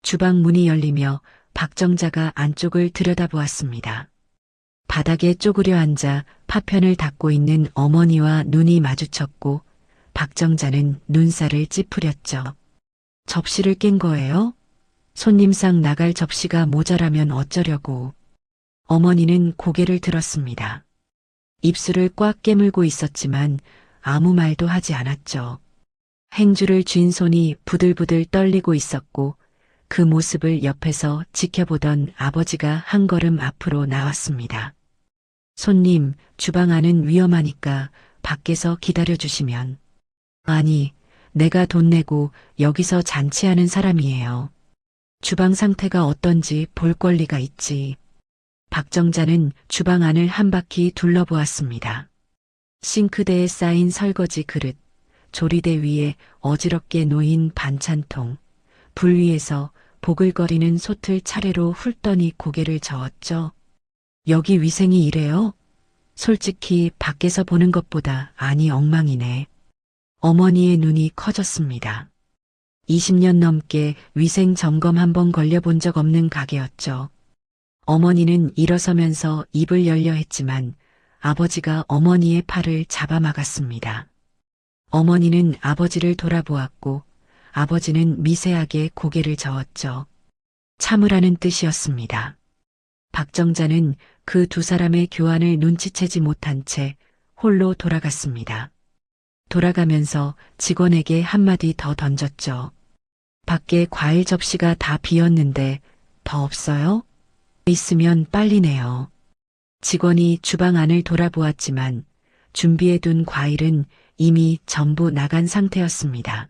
Speaker 1: 주방 문이 열리며 박정자가 안쪽을 들여다보았습니다. 바닥에 쪼그려 앉아 파편을 닦고 있는 어머니와 눈이 마주쳤고 박정자는 눈살을 찌푸렸죠. 접시를 깬 거예요? 손님상 나갈 접시가 모자라면 어쩌려고. 어머니는 고개를 들었습니다. 입술을 꽉 깨물고 있었지만 아무 말도 하지 않았죠. 행주를 쥔 손이 부들부들 떨리고 있었고 그 모습을 옆에서 지켜보던 아버지가 한 걸음 앞으로 나왔습니다. 손님, 주방 안은 위험하니까 밖에서 기다려주시면. 아니, 내가 돈 내고 여기서 잔치하는 사람이에요. 주방 상태가 어떤지 볼 권리가 있지. 박정자는 주방 안을 한 바퀴 둘러보았습니다. 싱크대에 쌓인 설거지 그릇, 조리대 위에 어지럽게 놓인 반찬통, 불 위에서 보글거리는 솥을 차례로 훑더니 고개를 저었죠. 여기 위생이 이래요? 솔직히 밖에서 보는 것보다 안이 엉망이네. 어머니의 눈이 커졌습니다. 20년 넘게 위생 점검 한 번 걸려본 적 없는 가게였죠. 어머니는 일어서면서 입을 열려 했지만 아버지가 어머니의 팔을 잡아막았습니다. 어머니는 아버지를 돌아보았고 아버지는 미세하게 고개를 저었죠. 참으라는 뜻이었습니다. 박정자는 그 두 사람의 교환을 눈치채지 못한 채 홀로 돌아갔습니다. 돌아가면서 직원에게 한마디 더 던졌죠. 밖에 과일 접시가 다 비었는데 더 없어요? 있으면 빨리 내요. 직원이 주방 안을 돌아보았지만 준비해둔 과일은 이미 전부 나간 상태였습니다.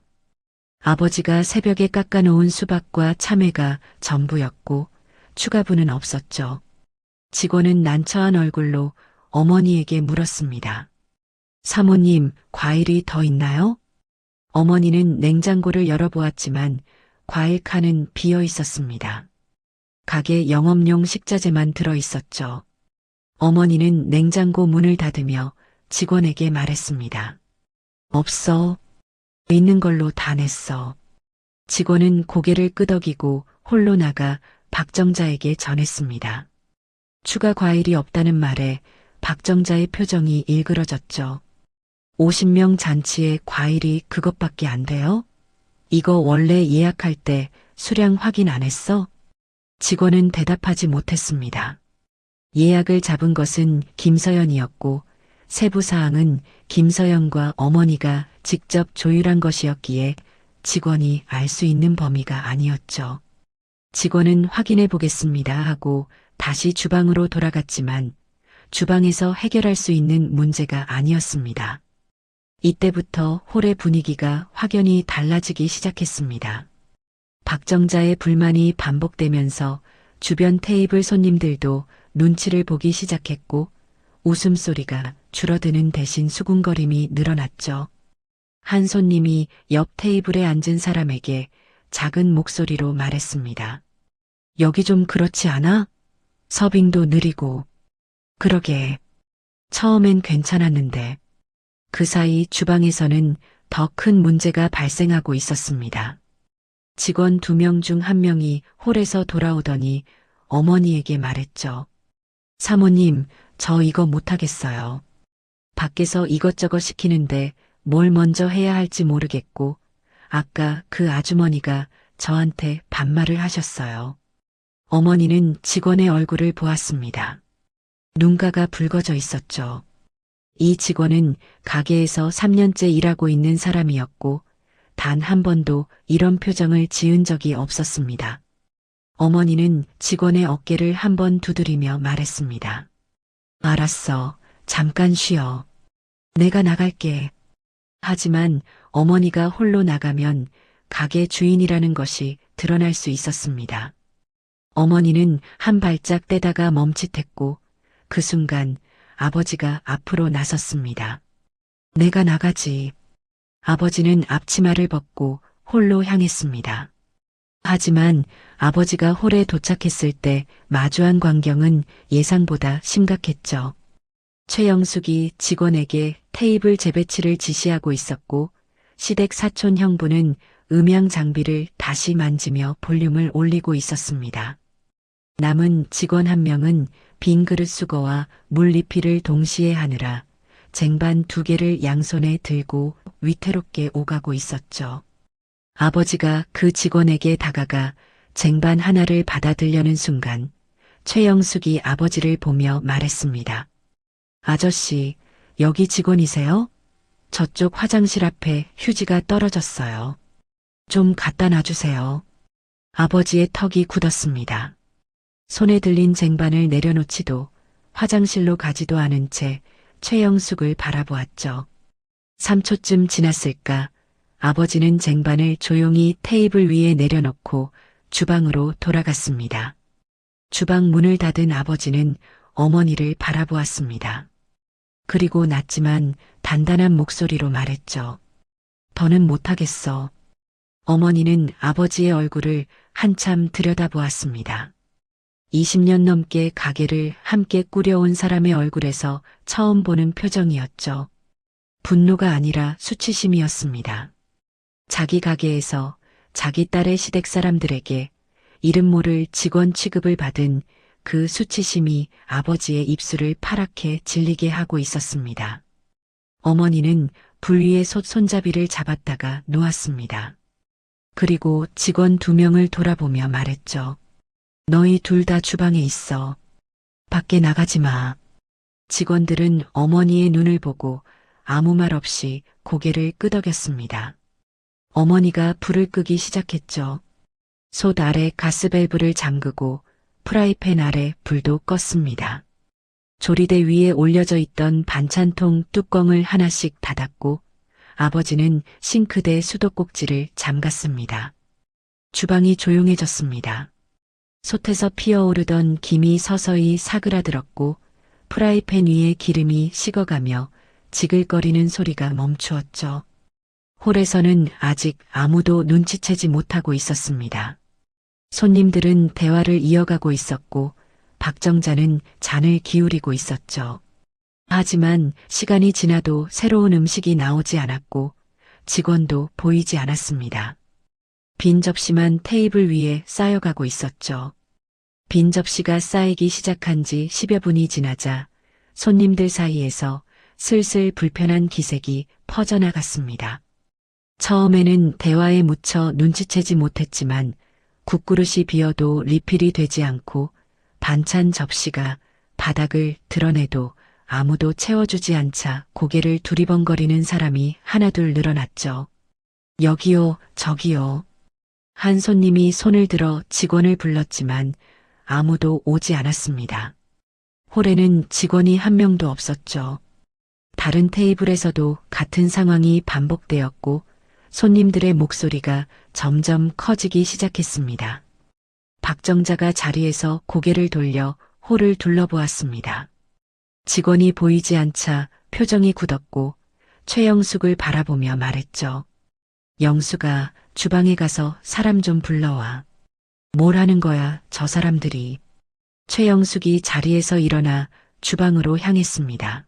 Speaker 1: 아버지가 새벽에 깎아놓은 수박과 참외가 전부였고 추가분은 없었죠. 직원은 난처한 얼굴로 어머니에게 물었습니다. 사모님, 과일이 더 있나요? 어머니는 냉장고를 열어보았지만 과일 칸은 비어 있었습니다. 가게 영업용 식자재만 들어 있었죠. 어머니는 냉장고 문을 닫으며 직원에게 말했습니다. 없어. 있는 걸로 다 냈어. 직원은 고개를 끄덕이고 홀로 나가 박정자에게 전했습니다. 추가 과일이 없다는 말에 박정자의 표정이 일그러졌죠. 50명 잔치에 과일이 그것밖에 안 돼요? 이거 원래 예약할 때 수량 확인 안 했어? 직원은 대답하지 못했습니다. 예약을 잡은 것은 김서연이었고 세부 사항은 김서연과 어머니가 직접 조율한 것이었기에 직원이 알 수 있는 범위가 아니었죠. 직원은 확인해 보겠습니다 하고 다시 주방으로 돌아갔지만 주방에서 해결할 수 있는 문제가 아니었습니다. 이때부터 홀의 분위기가 확연히 달라지기 시작했습니다. 박정자의 불만이 반복되면서 주변 테이블 손님들도 눈치를 보기 시작했고 웃음소리가 줄어드는 대신 수군거림이 늘어났죠. 한 손님이 옆 테이블에 앉은 사람에게 작은 목소리로 말했습니다. 여기 좀 그렇지 않아? 서빙도 느리고. 그러게. 처음엔 괜찮았는데. 그 사이 주방에서는 더 큰 문제가 발생하고 있었습니다. 직원 2명 중 1명이 홀에서 돌아오더니 어머니에게 말했죠. 사모님, 저 이거 못하겠어요. 밖에서 이것저것 시키는데 뭘 먼저 해야 할지 모르겠고, 아까 그 아주머니가 저한테 반말을 하셨어요. 어머니는 직원의 얼굴을 보았습니다. 눈가가 붉어져 있었죠. 이 직원은 가게에서 3년째 일하고 있는 사람이었고, 단 한 번도 이런 표정을 지은 적이 없었습니다. 어머니는 직원의 어깨를 한번 두드리며 말했습니다. 알았어. 잠깐 쉬어. 내가 나갈게. 하지만 어머니가 홀로 나가면 가게 주인이라는 것이 드러날 수 있었습니다. 어머니는 한 발짝 떼다가 멈칫했고 그 순간 아버지가 앞으로 나섰습니다. 내가 나가지. 아버지는 앞치마를 벗고 홀로 향했습니다. 하지만 아버지가 홀에 도착했을 때 마주한 광경은 예상보다 심각했죠. 최영숙이 직원에게 테이블 재배치를 지시하고 있었고 시댁 사촌 형부는 음향 장비를 다시 만지며 볼륨을 올리고 있었습니다. 남은 직원 1명은 빈 그릇 수거와 물 리필을 동시에 하느라 쟁반 2개를 양손에 들고 위태롭게 오가고 있었죠. 아버지가 그 직원에게 다가가 쟁반 하나를 받아들려는 순간 최영숙이 아버지를 보며 말했습니다. 아저씨, 여기 직원이세요? 저쪽 화장실 앞에 휴지가 떨어졌어요. 좀 갖다 놔주세요. 아버지의 턱이 굳었습니다. 손에 들린 쟁반을 내려놓지도 화장실로 가지도 않은 채 최영숙을 바라보았죠. 3초쯤 지났을까 아버지는 쟁반을 조용히 테이블 위에 내려놓고 주방으로 돌아갔습니다. 주방 문을 닫은 아버지는 어머니를 바라보았습니다. 그리고 낮지만 단단한 목소리로 말했죠. 더는 못하겠어. 어머니는 아버지의 얼굴을 한참 들여다보았습니다. 20년 넘게 가게를 함께 꾸려온 사람의 얼굴에서 처음 보는 표정이었죠. 분노가 아니라 수치심이었습니다. 자기 가게에서 자기 딸의 시댁 사람들에게 이름 모를 직원 취급을 받은 그 수치심이 아버지의 입술을 파랗게 질리게 하고 있었습니다. 어머니는 불 위에 손잡이를 잡았다가 놓았습니다. 그리고 직원 2명을 돌아보며 말했죠. 너희 둘 다 주방에 있어. 밖에 나가지 마. 직원들은 어머니의 눈을 보고 아무 말 없이 고개를 끄덕였습니다. 어머니가 불을 끄기 시작했죠. 솥 아래 가스밸브를 잠그고 프라이팬 아래 불도 껐습니다. 조리대 위에 올려져 있던 반찬통 뚜껑을 하나씩 닫았고 아버지는 싱크대 수도꼭지를 잠갔습니다. 주방이 조용해졌습니다. 솥에서 피어오르던 김이 서서히 사그라들었고 프라이팬 위에 기름이 식어가며 지글거리는 소리가 멈추었죠. 홀에서는 아직 아무도 눈치채지 못하고 있었습니다. 손님들은 대화를 이어가고 있었고 박정자는 잔을 기울이고 있었죠. 하지만 시간이 지나도 새로운 음식이 나오지 않았고 직원도 보이지 않았습니다. 빈 접시만 테이블 위에 쌓여가고 있었죠. 빈 접시가 쌓이기 시작한 지 10여 분이 지나자 손님들 사이에서 슬슬 불편한 기색이 퍼져나갔습니다. 처음에는 대화에 묻혀 눈치채지 못했지만 국그릇이 비어도 리필이 되지 않고 반찬 접시가 바닥을 드러내도 아무도 채워주지 않자 고개를 두리번거리는 사람이 하나둘 늘어났죠. 여기요, 저기요. 한 손님이 손을 들어 직원을 불렀지만 아무도 오지 않았습니다. 홀에는 직원이 1명도 없었죠. 다른 테이블에서도 같은 상황이 반복되었고 손님들의 목소리가 점점 커지기 시작했습니다. 박정자가 자리에서 고개를 돌려 홀을 둘러보았습니다. 직원이 보이지 않자 표정이 굳었고 최영숙을 바라보며 말했죠. 영수가 주방에 가서 사람 좀 불러와. 뭘 하는 거야, 저 사람들이. 최영숙이 자리에서 일어나 주방으로 향했습니다.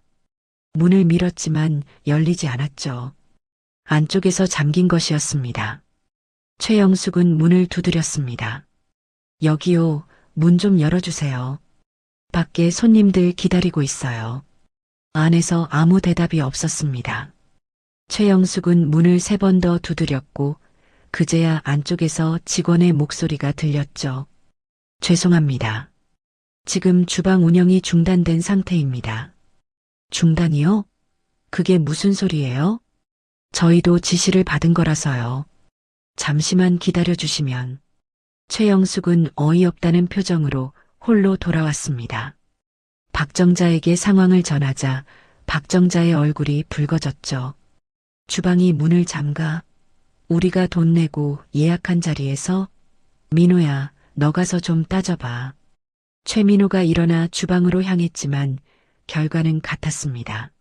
Speaker 1: 문을 밀었지만 열리지 않았죠. 안쪽에서 잠긴 것이었습니다. 최영숙은 문을 두드렸습니다. 여기요, 문 좀 열어주세요. 밖에 손님들 기다리고 있어요. 안에서 아무 대답이 없었습니다. 최영숙은 문을 3번 더 두드렸고 그제야 안쪽에서 직원의 목소리가 들렸죠. 죄송합니다. 지금 주방 운영이 중단된 상태입니다. 중단이요? 그게 무슨 소리예요? 저희도 지시를 받은 거라서요. 잠시만 기다려주시면. 최영숙은 어이없다는 표정으로 홀로 돌아왔습니다. 박정자에게 상황을 전하자 박정자의 얼굴이 붉어졌죠. 주방이 문을 잠가 우리가 돈 내고 예약한 자리에서 민호야, 너 가서 좀 따져봐. 최민호가 일어나 주방으로 향했지만 결과는 같았습니다.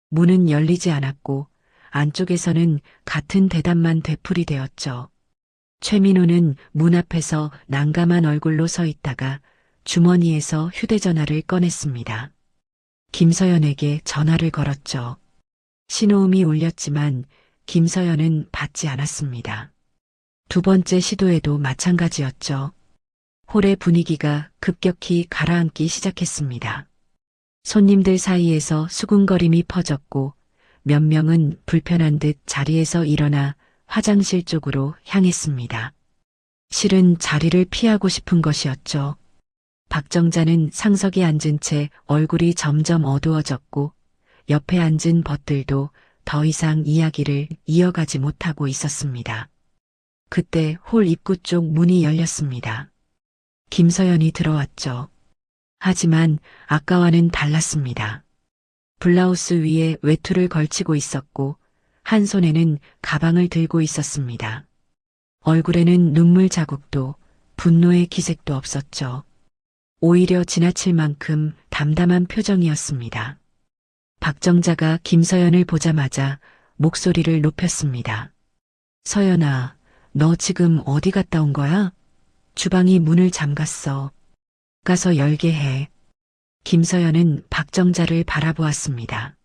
Speaker 1: 문은 열리지 않았고 안쪽에서는 같은 대답만 되풀이되었죠. 최민호는 문 앞에서 난감한 얼굴로 서 있다가 주머니에서 휴대전화를 꺼냈습니다. 김서연에게 전화를 걸었죠. 신호음이 울렸지만 김서연은 받지 않았습니다. 2번째 시도에도 마찬가지였죠. 홀의 분위기가 급격히 가라앉기 시작했습니다. 손님들 사이에서 수군거림이 퍼졌고 몇 명은 불편한 듯 자리에서 일어나 화장실 쪽으로 향했습니다. 실은 자리를 피하고 싶은 것이었죠. 박정자는 상석에 앉은 채 얼굴이 점점 어두워졌고 옆에 앉은 벗들도 더 이상 이야기를 이어가지 못하고 있었습니다. 그때 홀 입구 쪽 문이 열렸습니다. 김서연이 들어왔죠. 하지만 아까와는 달랐습니다. 블라우스 위에 외투를 걸치고 있었고 한 손에는 가방을 들고 있었습니다. 얼굴에는 눈물 자국도 분노의 기색도 없었죠. 오히려 지나칠 만큼 담담한 표정이었습니다. 박정자가 김서연을 보자마자 목소리를 높였습니다. 서연아, 너 지금 어디 갔다 온 거야? 주방이 문을 잠갔어. 가서 열게 해. 김서연은 박정자를 바라보았습니다.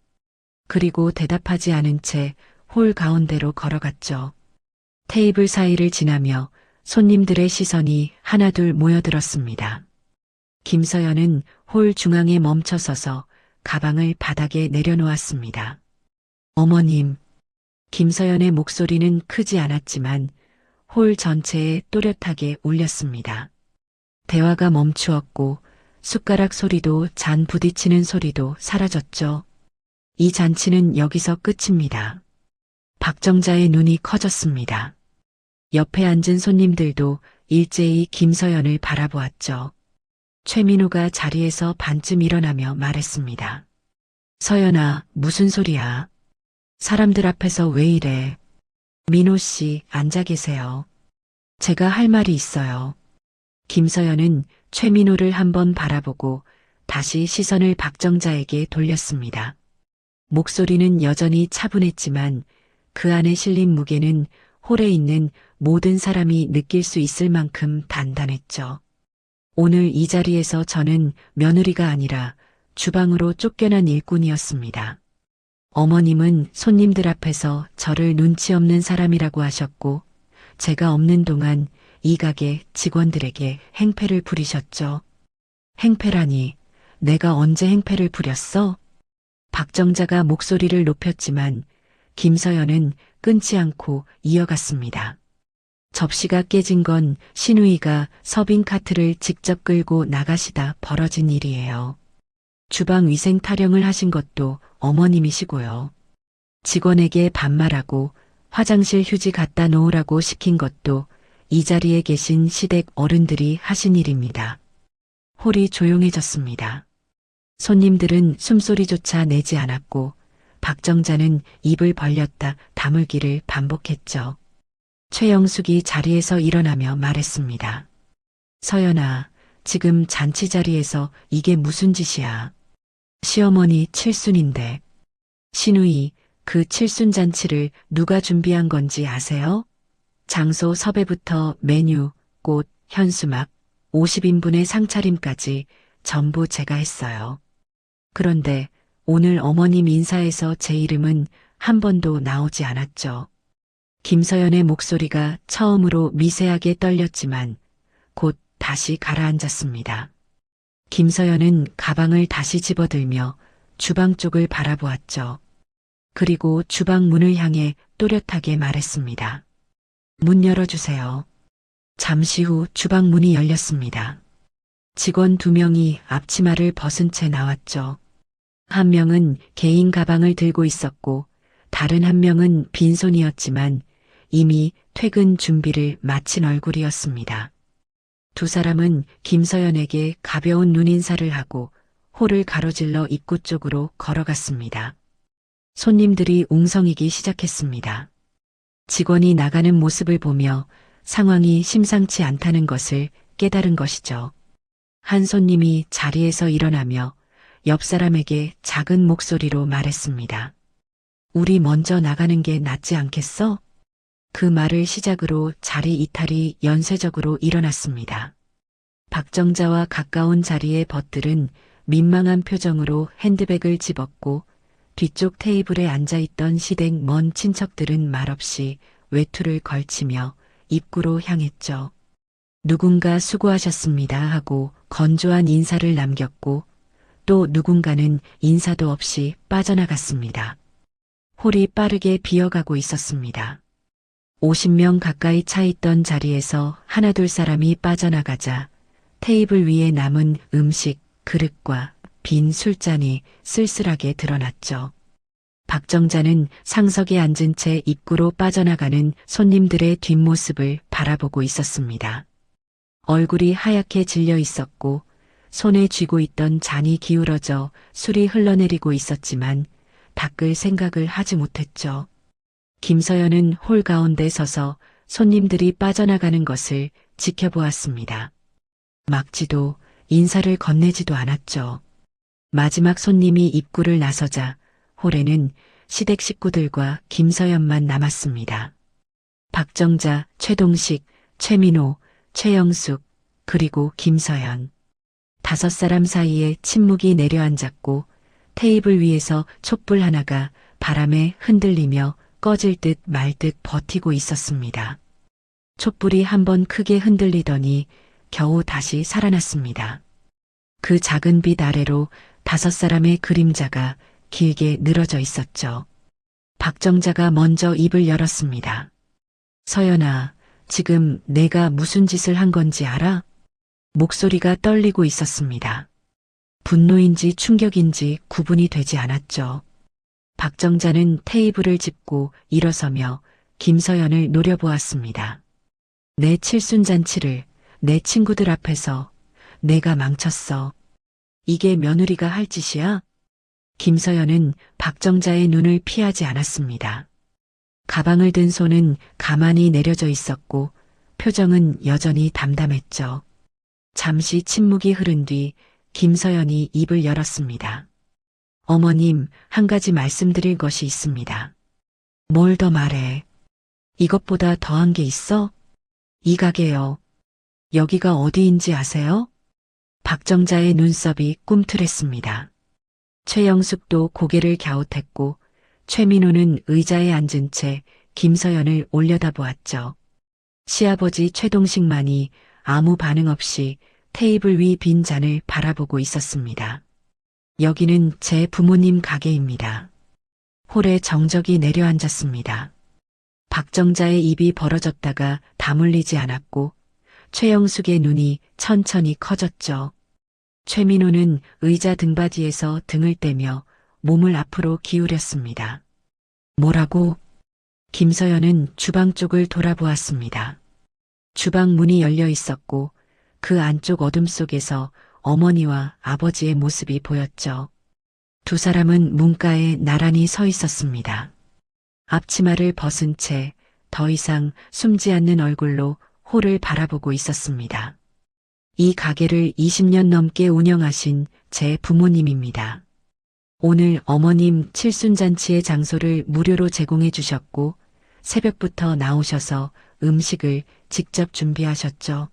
Speaker 1: 그리고 대답하지 않은 채 홀 가운데로 걸어갔죠. 테이블 사이를 지나며 손님들의 시선이 하나둘 모여들었습니다. 김서연은 홀 중앙에 멈춰서서 가방을 바닥에 내려놓았습니다. 어머님. 김서연의 목소리는 크지 않았지만 홀 전체에 또렷하게 울렸습니다. 대화가 멈추었고 숟가락 소리도 잔 부딪히는 소리도 사라졌죠. 이 잔치는 여기서 끝입니다. 박정자의 눈이 커졌습니다. 옆에 앉은 손님들도 일제히 김서연을 바라보았죠. 최민호가 자리에서 반쯤 일어나며 말했습니다. 서연아, 무슨 소리야? 사람들 앞에서 왜 이래? 민호 씨, 앉아 계세요. 제가 할 말이 있어요. 김서연은 최민호를 한번 바라보고 다시 시선을 박정자에게 돌렸습니다. 목소리는 여전히 차분했지만 그 안에 실린 무게는 홀에 있는 모든 사람이 느낄 수 있을 만큼 단단했죠. 오늘 이 자리에서 저는 며느리가 아니라 주방으로 쫓겨난 일꾼이었습니다. 어머님은 손님들 앞에서 저를 눈치 없는 사람이라고 하셨고 제가 없는 동안 이 가게 직원들에게 행패를 부리셨죠. 행패라니, 내가 언제 행패를 부렸어? 박정자가 목소리를 높였지만 김서연은 끊지 않고 이어갔습니다. 접시가 깨진 건 신우이가 서빙 카트를 직접 끌고 나가시다 벌어진 일이에요. 주방 위생 타령을 하신 것도 어머님이시고요. 직원에게 반말하고 화장실 휴지 갖다 놓으라고 시킨 것도 이 자리에 계신 시댁 어른들이 하신 일입니다. 홀이 조용해졌습니다. 손님들은 숨소리조차 내지 않았고 박정자는 입을 벌렸다 다물기를 반복했죠. 최영숙이 자리에서 일어나며 말했습니다. 서연아, 지금 잔치 자리에서 이게 무슨 짓이야? 시어머니 칠순인데. 시누이, 그 칠순 잔치를 누가 준비한 건지 아세요? 장소 섭외부터 메뉴, 꽃, 현수막, 50인분의 상차림까지 전부 제가 했어요. 그런데 오늘 어머님 인사에서 제 이름은 한 번도 나오지 않았죠. 김서연의 목소리가 처음으로 미세하게 떨렸지만 곧 다시 가라앉았습니다. 김서연은 가방을 다시 집어들며 주방 쪽을 바라보았죠. 그리고 주방 문을 향해 또렷하게 말했습니다. 문 열어주세요. 잠시 후 주방 문이 열렸습니다. 직원 2명이 앞치마를 벗은 채 나왔죠. 한 명은 개인 가방을 들고 있었고 다른 한 명은 빈손이었지만 이미 퇴근 준비를 마친 얼굴이었습니다. 두 사람은 김서연에게 가벼운 눈인사를 하고 홀을 가로질러 입구 쪽으로 걸어갔습니다. 손님들이 웅성이기 시작했습니다. 직원이 나가는 모습을 보며 상황이 심상치 않다는 것을 깨달은 것이죠. 한 손님이 자리에서 일어나며 옆 사람에게 작은 목소리로 말했습니다. 우리 먼저 나가는 게 낫지 않겠어? 그 말을 시작으로 자리 이탈이 연쇄적으로 일어났습니다. 박정자와 가까운 자리의 벗들은 민망한 표정으로 핸드백을 집었고 뒤쪽 테이블에 앉아있던 시댁 먼 친척들은 말없이 외투를 걸치며 입구로 향했죠. 누군가 수고하셨습니다 하고 건조한 인사를 남겼고 또 누군가는 인사도 없이 빠져나갔습니다. 홀이 빠르게 비어가고 있었습니다. 50명 가까이 차 있던 자리에서 하나둘 사람이 빠져나가자 테이블 위에 남은 음식, 그릇과 빈 술잔이 쓸쓸하게 드러났죠. 박정자는 상석에 앉은 채 입구로 빠져나가는 손님들의 뒷모습을 바라보고 있었습니다. 얼굴이 하얗게 질려 있었고 손에 쥐고 있던 잔이 기울어져 술이 흘러내리고 있었지만 닦을 생각을 하지 못했죠. 김서연은 홀 가운데 서서 손님들이 빠져나가는 것을 지켜보았습니다. 막지도 인사를 건네지도 않았죠. 마지막 손님이 입구를 나서자 홀에는 시댁 식구들과 김서연만 남았습니다. 박정자, 최동식, 최민호, 최영숙, 그리고 김서연. 5사람 사이에 침묵이 내려앉았고 테이블 위에서 촛불 하나가 바람에 흔들리며 꺼질 듯 말 듯 버티고 있었습니다. 촛불이 한번 크게 흔들리더니 겨우 다시 살아났습니다. 그 작은 빛 아래로 5사람의 그림자가 길게 늘어져 있었죠. 박정자가 먼저 입을 열었습니다. 서연아, 지금 내가 무슨 짓을 한 건지 알아? 목소리가 떨리고 있었습니다. 분노인지 충격인지 구분이 되지 않았죠. 박정자는 테이블을 짚고 일어서며 김서연을 노려보았습니다. 내 칠순잔치를 내 친구들 앞에서 내가 망쳤어. 이게 며느리가 할 짓이야? 김서연은 박정자의 눈을 피하지 않았습니다. 가방을 든 손은 가만히 내려져 있었고 표정은 여전히 담담했죠. 잠시 침묵이 흐른 뒤 김서연이 입을 열었습니다. 어머님, 한 가지 말씀드릴 것이 있습니다. 뭘 더 말해? 이것보다 더한 게 있어? 이 가게요. 여기가 어디인지 아세요? 박정자의 눈썹이 꿈틀했습니다. 최영숙도 고개를 갸웃했고 최민호는 의자에 앉은 채 김서연을 올려다보았죠. 시아버지 최동식만이 아무 반응 없이 테이블 위 빈 잔을 바라보고 있었습니다. 여기는 제 부모님 가게입니다. 홀에 정적이 내려앉았습니다. 박정자의 입이 벌어졌다가 다물리지 않았고 최영숙의 눈이 천천히 커졌죠. 최민호는 의자 등받이에서 등을 떼며 몸을 앞으로 기울였습니다. 뭐라고? 김서연은 주방 쪽을 돌아보았습니다. 주방 문이 열려 있었고 그 안쪽 어둠 속에서 어머니와 아버지의 모습이 보였죠. 두 사람은 문가에 나란히 서 있었습니다. 앞치마를 벗은 채 더 이상 숨지 않는 얼굴로 홀을 바라보고 있었습니다. 이 가게를 20년 넘게 운영하신 제 부모님입니다. 오늘 어머님 칠순잔치의 장소를 무료로 제공해 주셨고 새벽부터 나오셔서 음식을 직접 준비하셨죠.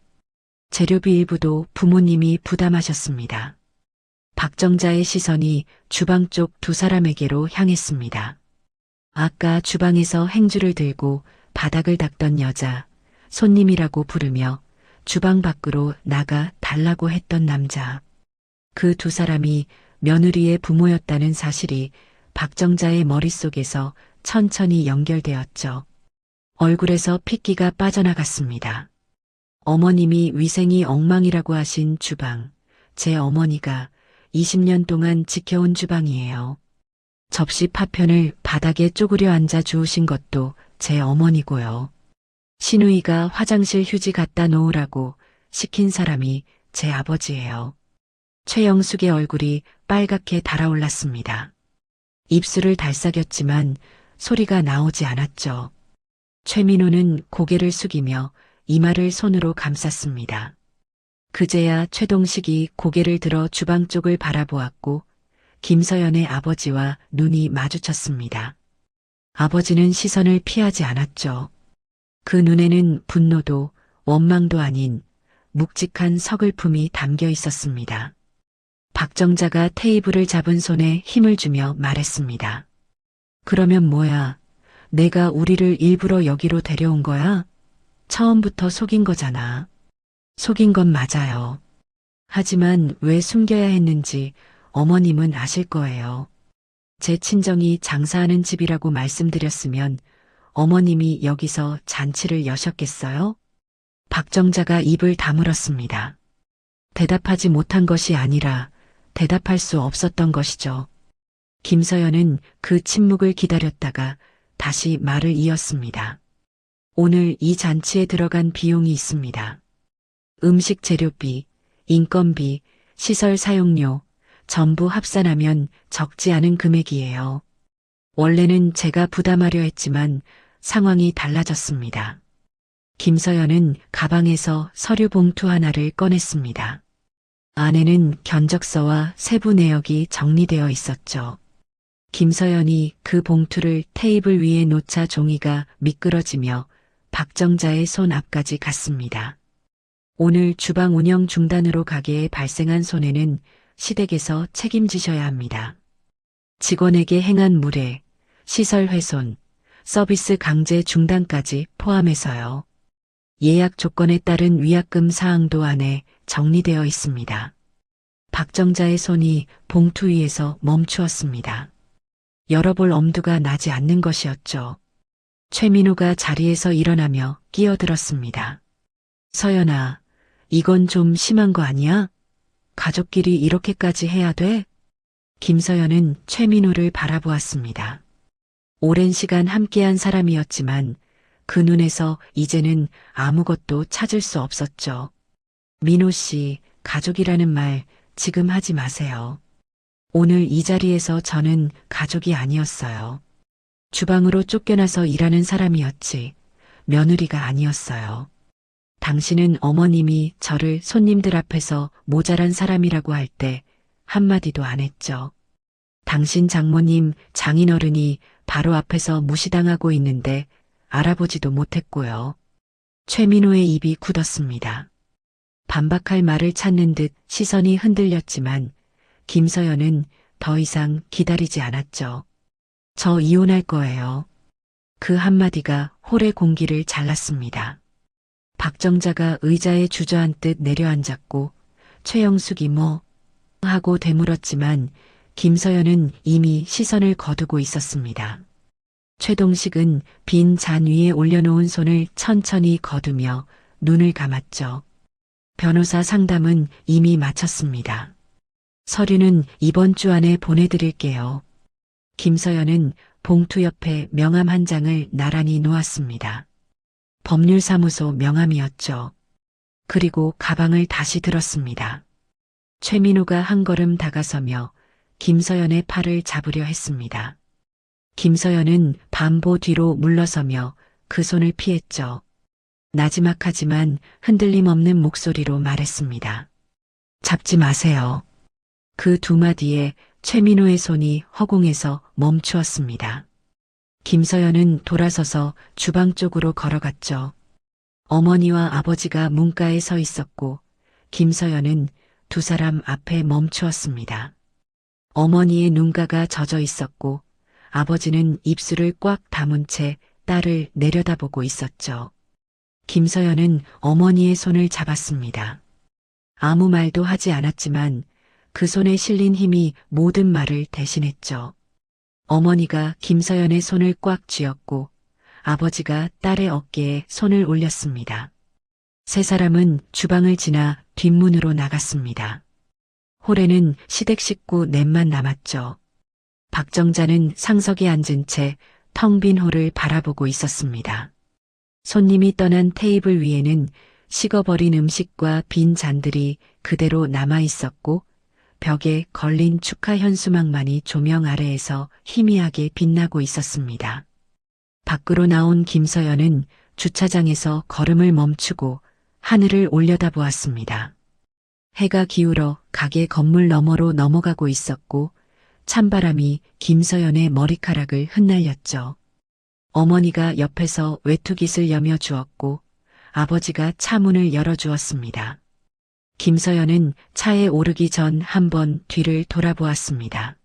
Speaker 1: 재료비 일부도 부모님이 부담하셨습니다. 박정자의 시선이 주방 쪽 두 사람에게로 향했습니다. 아까 주방에서 행주를 들고 바닥을 닦던 여자, 손님이라고 부르며 주방 밖으로 나가 달라고 했던 남자. 그 두 사람이 며느리의 부모였다는 사실이 박정자의 머릿속에서 천천히 연결되었죠. 얼굴에서 핏기가 빠져나갔습니다. 어머님이 위생이 엉망이라고 하신 주방, 제 어머니가 20년 동안 지켜온 주방이에요. 접시 파편을 바닥에 쪼그려 앉아 주우신 것도 제 어머니고요. 시누이가 화장실 휴지 갖다 놓으라고 시킨 사람이 제 아버지예요. 최영숙의 얼굴이 빨갛게 달아올랐습니다. 입술을 달싹였지만 소리가 나오지 않았죠. 최민호는 고개를 숙이며 이마를 손으로 감쌌습니다. 그제야 최동식이 고개를 들어 주방 쪽을 바라보았고 김서연의 아버지와 눈이 마주쳤습니다. 아버지는 시선을 피하지 않았죠. 그 눈에는 분노도 원망도 아닌 묵직한 서글픔이 담겨 있었습니다. 박정자가 테이블을 잡은 손에 힘을 주며 말했습니다. 그러면 뭐야? 내가 우리를 일부러 여기로 데려온 거야? 처음부터 속인 거잖아. 속인 건 맞아요. 하지만 왜 숨겨야 했는지 어머님은 아실 거예요. 제 친정이 장사하는 집이라고 말씀드렸으면 어머님이 여기서 잔치를 여셨겠어요? 박정자가 입을 다물었습니다. 대답하지 못한 것이 아니라 대답할 수 없었던 것이죠. 김서연은 그 침묵을 기다렸다가 다시 말을 이었습니다. 오늘 이 잔치에 들어간 비용이 있습니다. 음식 재료비, 인건비, 시설 사용료, 전부 합산하면 적지 않은 금액이에요. 원래는 제가 부담하려 했지만 상황이 달라졌습니다. 김서연은 가방에서 서류 봉투 하나를 꺼냈습니다. 안에는 견적서와 세부 내역이 정리되어 있었죠. 김서연이 그 봉투를 테이블 위에 놓자 종이가 미끄러지며 박정자의 손 앞까지 갔습니다. 오늘 주방 운영 중단으로 가게에 발생한 손해는 시댁에서 책임지셔야 합니다. 직원에게 행한 무례, 시설 훼손, 서비스 강제 중단까지 포함해서요. 예약 조건에 따른 위약금 사항도 안에 정리되어 있습니다. 박정자의 손이 봉투 위에서 멈추었습니다. 열어볼 엄두가 나지 않는 것이었죠. 최민호가 자리에서 일어나며 끼어들었습니다. 서연아, 이건 좀 심한 거 아니야? 가족끼리 이렇게까지 해야 돼? 김서연은 최민호를 바라보았습니다. 오랜 시간 함께한 사람이었지만 그 눈에서 이제는 아무것도 찾을 수 없었죠. 민호 씨, 가족이라는 말 지금 하지 마세요. 오늘 이 자리에서 저는 가족이 아니었어요. 주방으로 쫓겨나서 일하는 사람이었지 며느리가 아니었어요. 당신은 어머님이 저를 손님들 앞에서 모자란 사람이라고 할 때 한마디도 안 했죠. 당신 장모님 장인어른이 바로 앞에서 무시당하고 있는데 알아보지도 못했고요. 최민호의 입이 굳었습니다. 반박할 말을 찾는 듯 시선이 흔들렸지만 김서연은 더 이상 기다리지 않았죠. 저 이혼할 거예요. 그 한마디가 홀의 공기를 잘랐습니다. 박정자가 의자에 주저앉듯 내려앉았고 최영숙이 뭐 하고 되물었지만 김서연은 이미 시선을 거두고 있었습니다. 최동식은 빈 잔 위에 올려놓은 손을 천천히 거두며 눈을 감았죠. 변호사 상담은 이미 마쳤습니다. 서류는 이번 주 안에 보내드릴게요. 김서연은 봉투 옆에 명함 한 장을 나란히 놓았습니다. 법률사무소 명함이었죠. 그리고 가방을 다시 들었습니다. 최민호가 한 걸음 다가서며 김서연의 팔을 잡으려 했습니다. 김서연은 반보 뒤로 물러서며 그 손을 피했죠. 나지막하지만 흔들림 없는 목소리로 말했습니다. 잡지 마세요. 그 두 마디에 최민호의 손이 허공에서 멈추었습니다. 김서연은 돌아서서 주방 쪽으로 걸어갔죠. 어머니와 아버지가 문가에 서 있었고 김서연은 두 사람 앞에 멈추었습니다. 어머니의 눈가가 젖어 있었고 아버지는 입술을 꽉 다문 채 딸을 내려다보고 있었죠. 김서연은 어머니의 손을 잡았습니다. 아무 말도 하지 않았지만 그 손에 실린 힘이 모든 말을 대신했죠. 어머니가 김서연의 손을 꽉 쥐었고 아버지가 딸의 어깨에 손을 올렸습니다. 세 사람은 주방을 지나 뒷문으로 나갔습니다. 홀에는 시댁 식구 넷만 남았죠. 박정자는 상석에 앉은 채 텅 빈 홀을 바라보고 있었습니다. 손님이 떠난 테이블 위에는 식어버린 음식과 빈 잔들이 그대로 남아 있었고 벽에 걸린 축하 현수막만이 조명 아래에서 희미하게 빛나고 있었습니다. 밖으로 나온 김서연은 주차장에서 걸음을 멈추고 하늘을 올려다보았습니다. 해가 기울어 가게 건물 너머로 넘어가고 있었고 찬바람이 김서연의 머리카락을 흩날렸죠. 어머니가 옆에서 외투깃을 여며 주었고 아버지가 차 문을 열어주었습니다. 김서연은 차에 오르기 전 한번 뒤를 돌아보았습니다.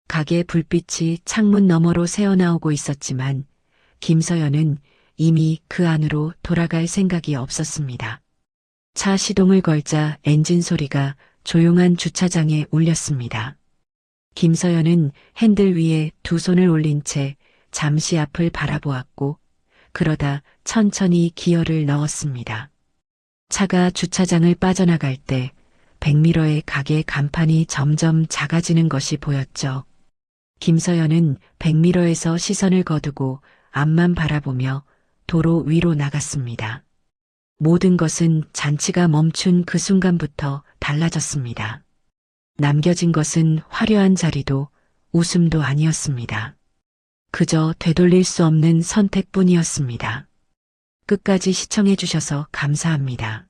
Speaker 1: 가게 불빛이 창문 너머로 새어나오고 있었지만 김서연은 이미 그 안으로 돌아갈 생각이 없었습니다. 차 시동을 걸자 엔진 소리가 조용한 주차장에 울렸습니다. 김서연은 핸들 위에 두 손을 올린 채 잠시 앞을 바라보았고 그러다 천천히 기어를 넣었습니다. 차가 주차장을 빠져나갈 때 백미러의 가게 간판이 점점 작아지는 것이 보였죠. 김서연은 백미러에서 시선을 거두고 앞만 바라보며 도로 위로 나갔습니다. 모든 것은 잔치가 멈춘 그 순간부터 달라졌습니다. 남겨진 것은 화려한 자리도 웃음도 아니었습니다. 그저 되돌릴 수 없는 선택뿐이었습니다. 끝까지 시청해 주셔서 감사합니다.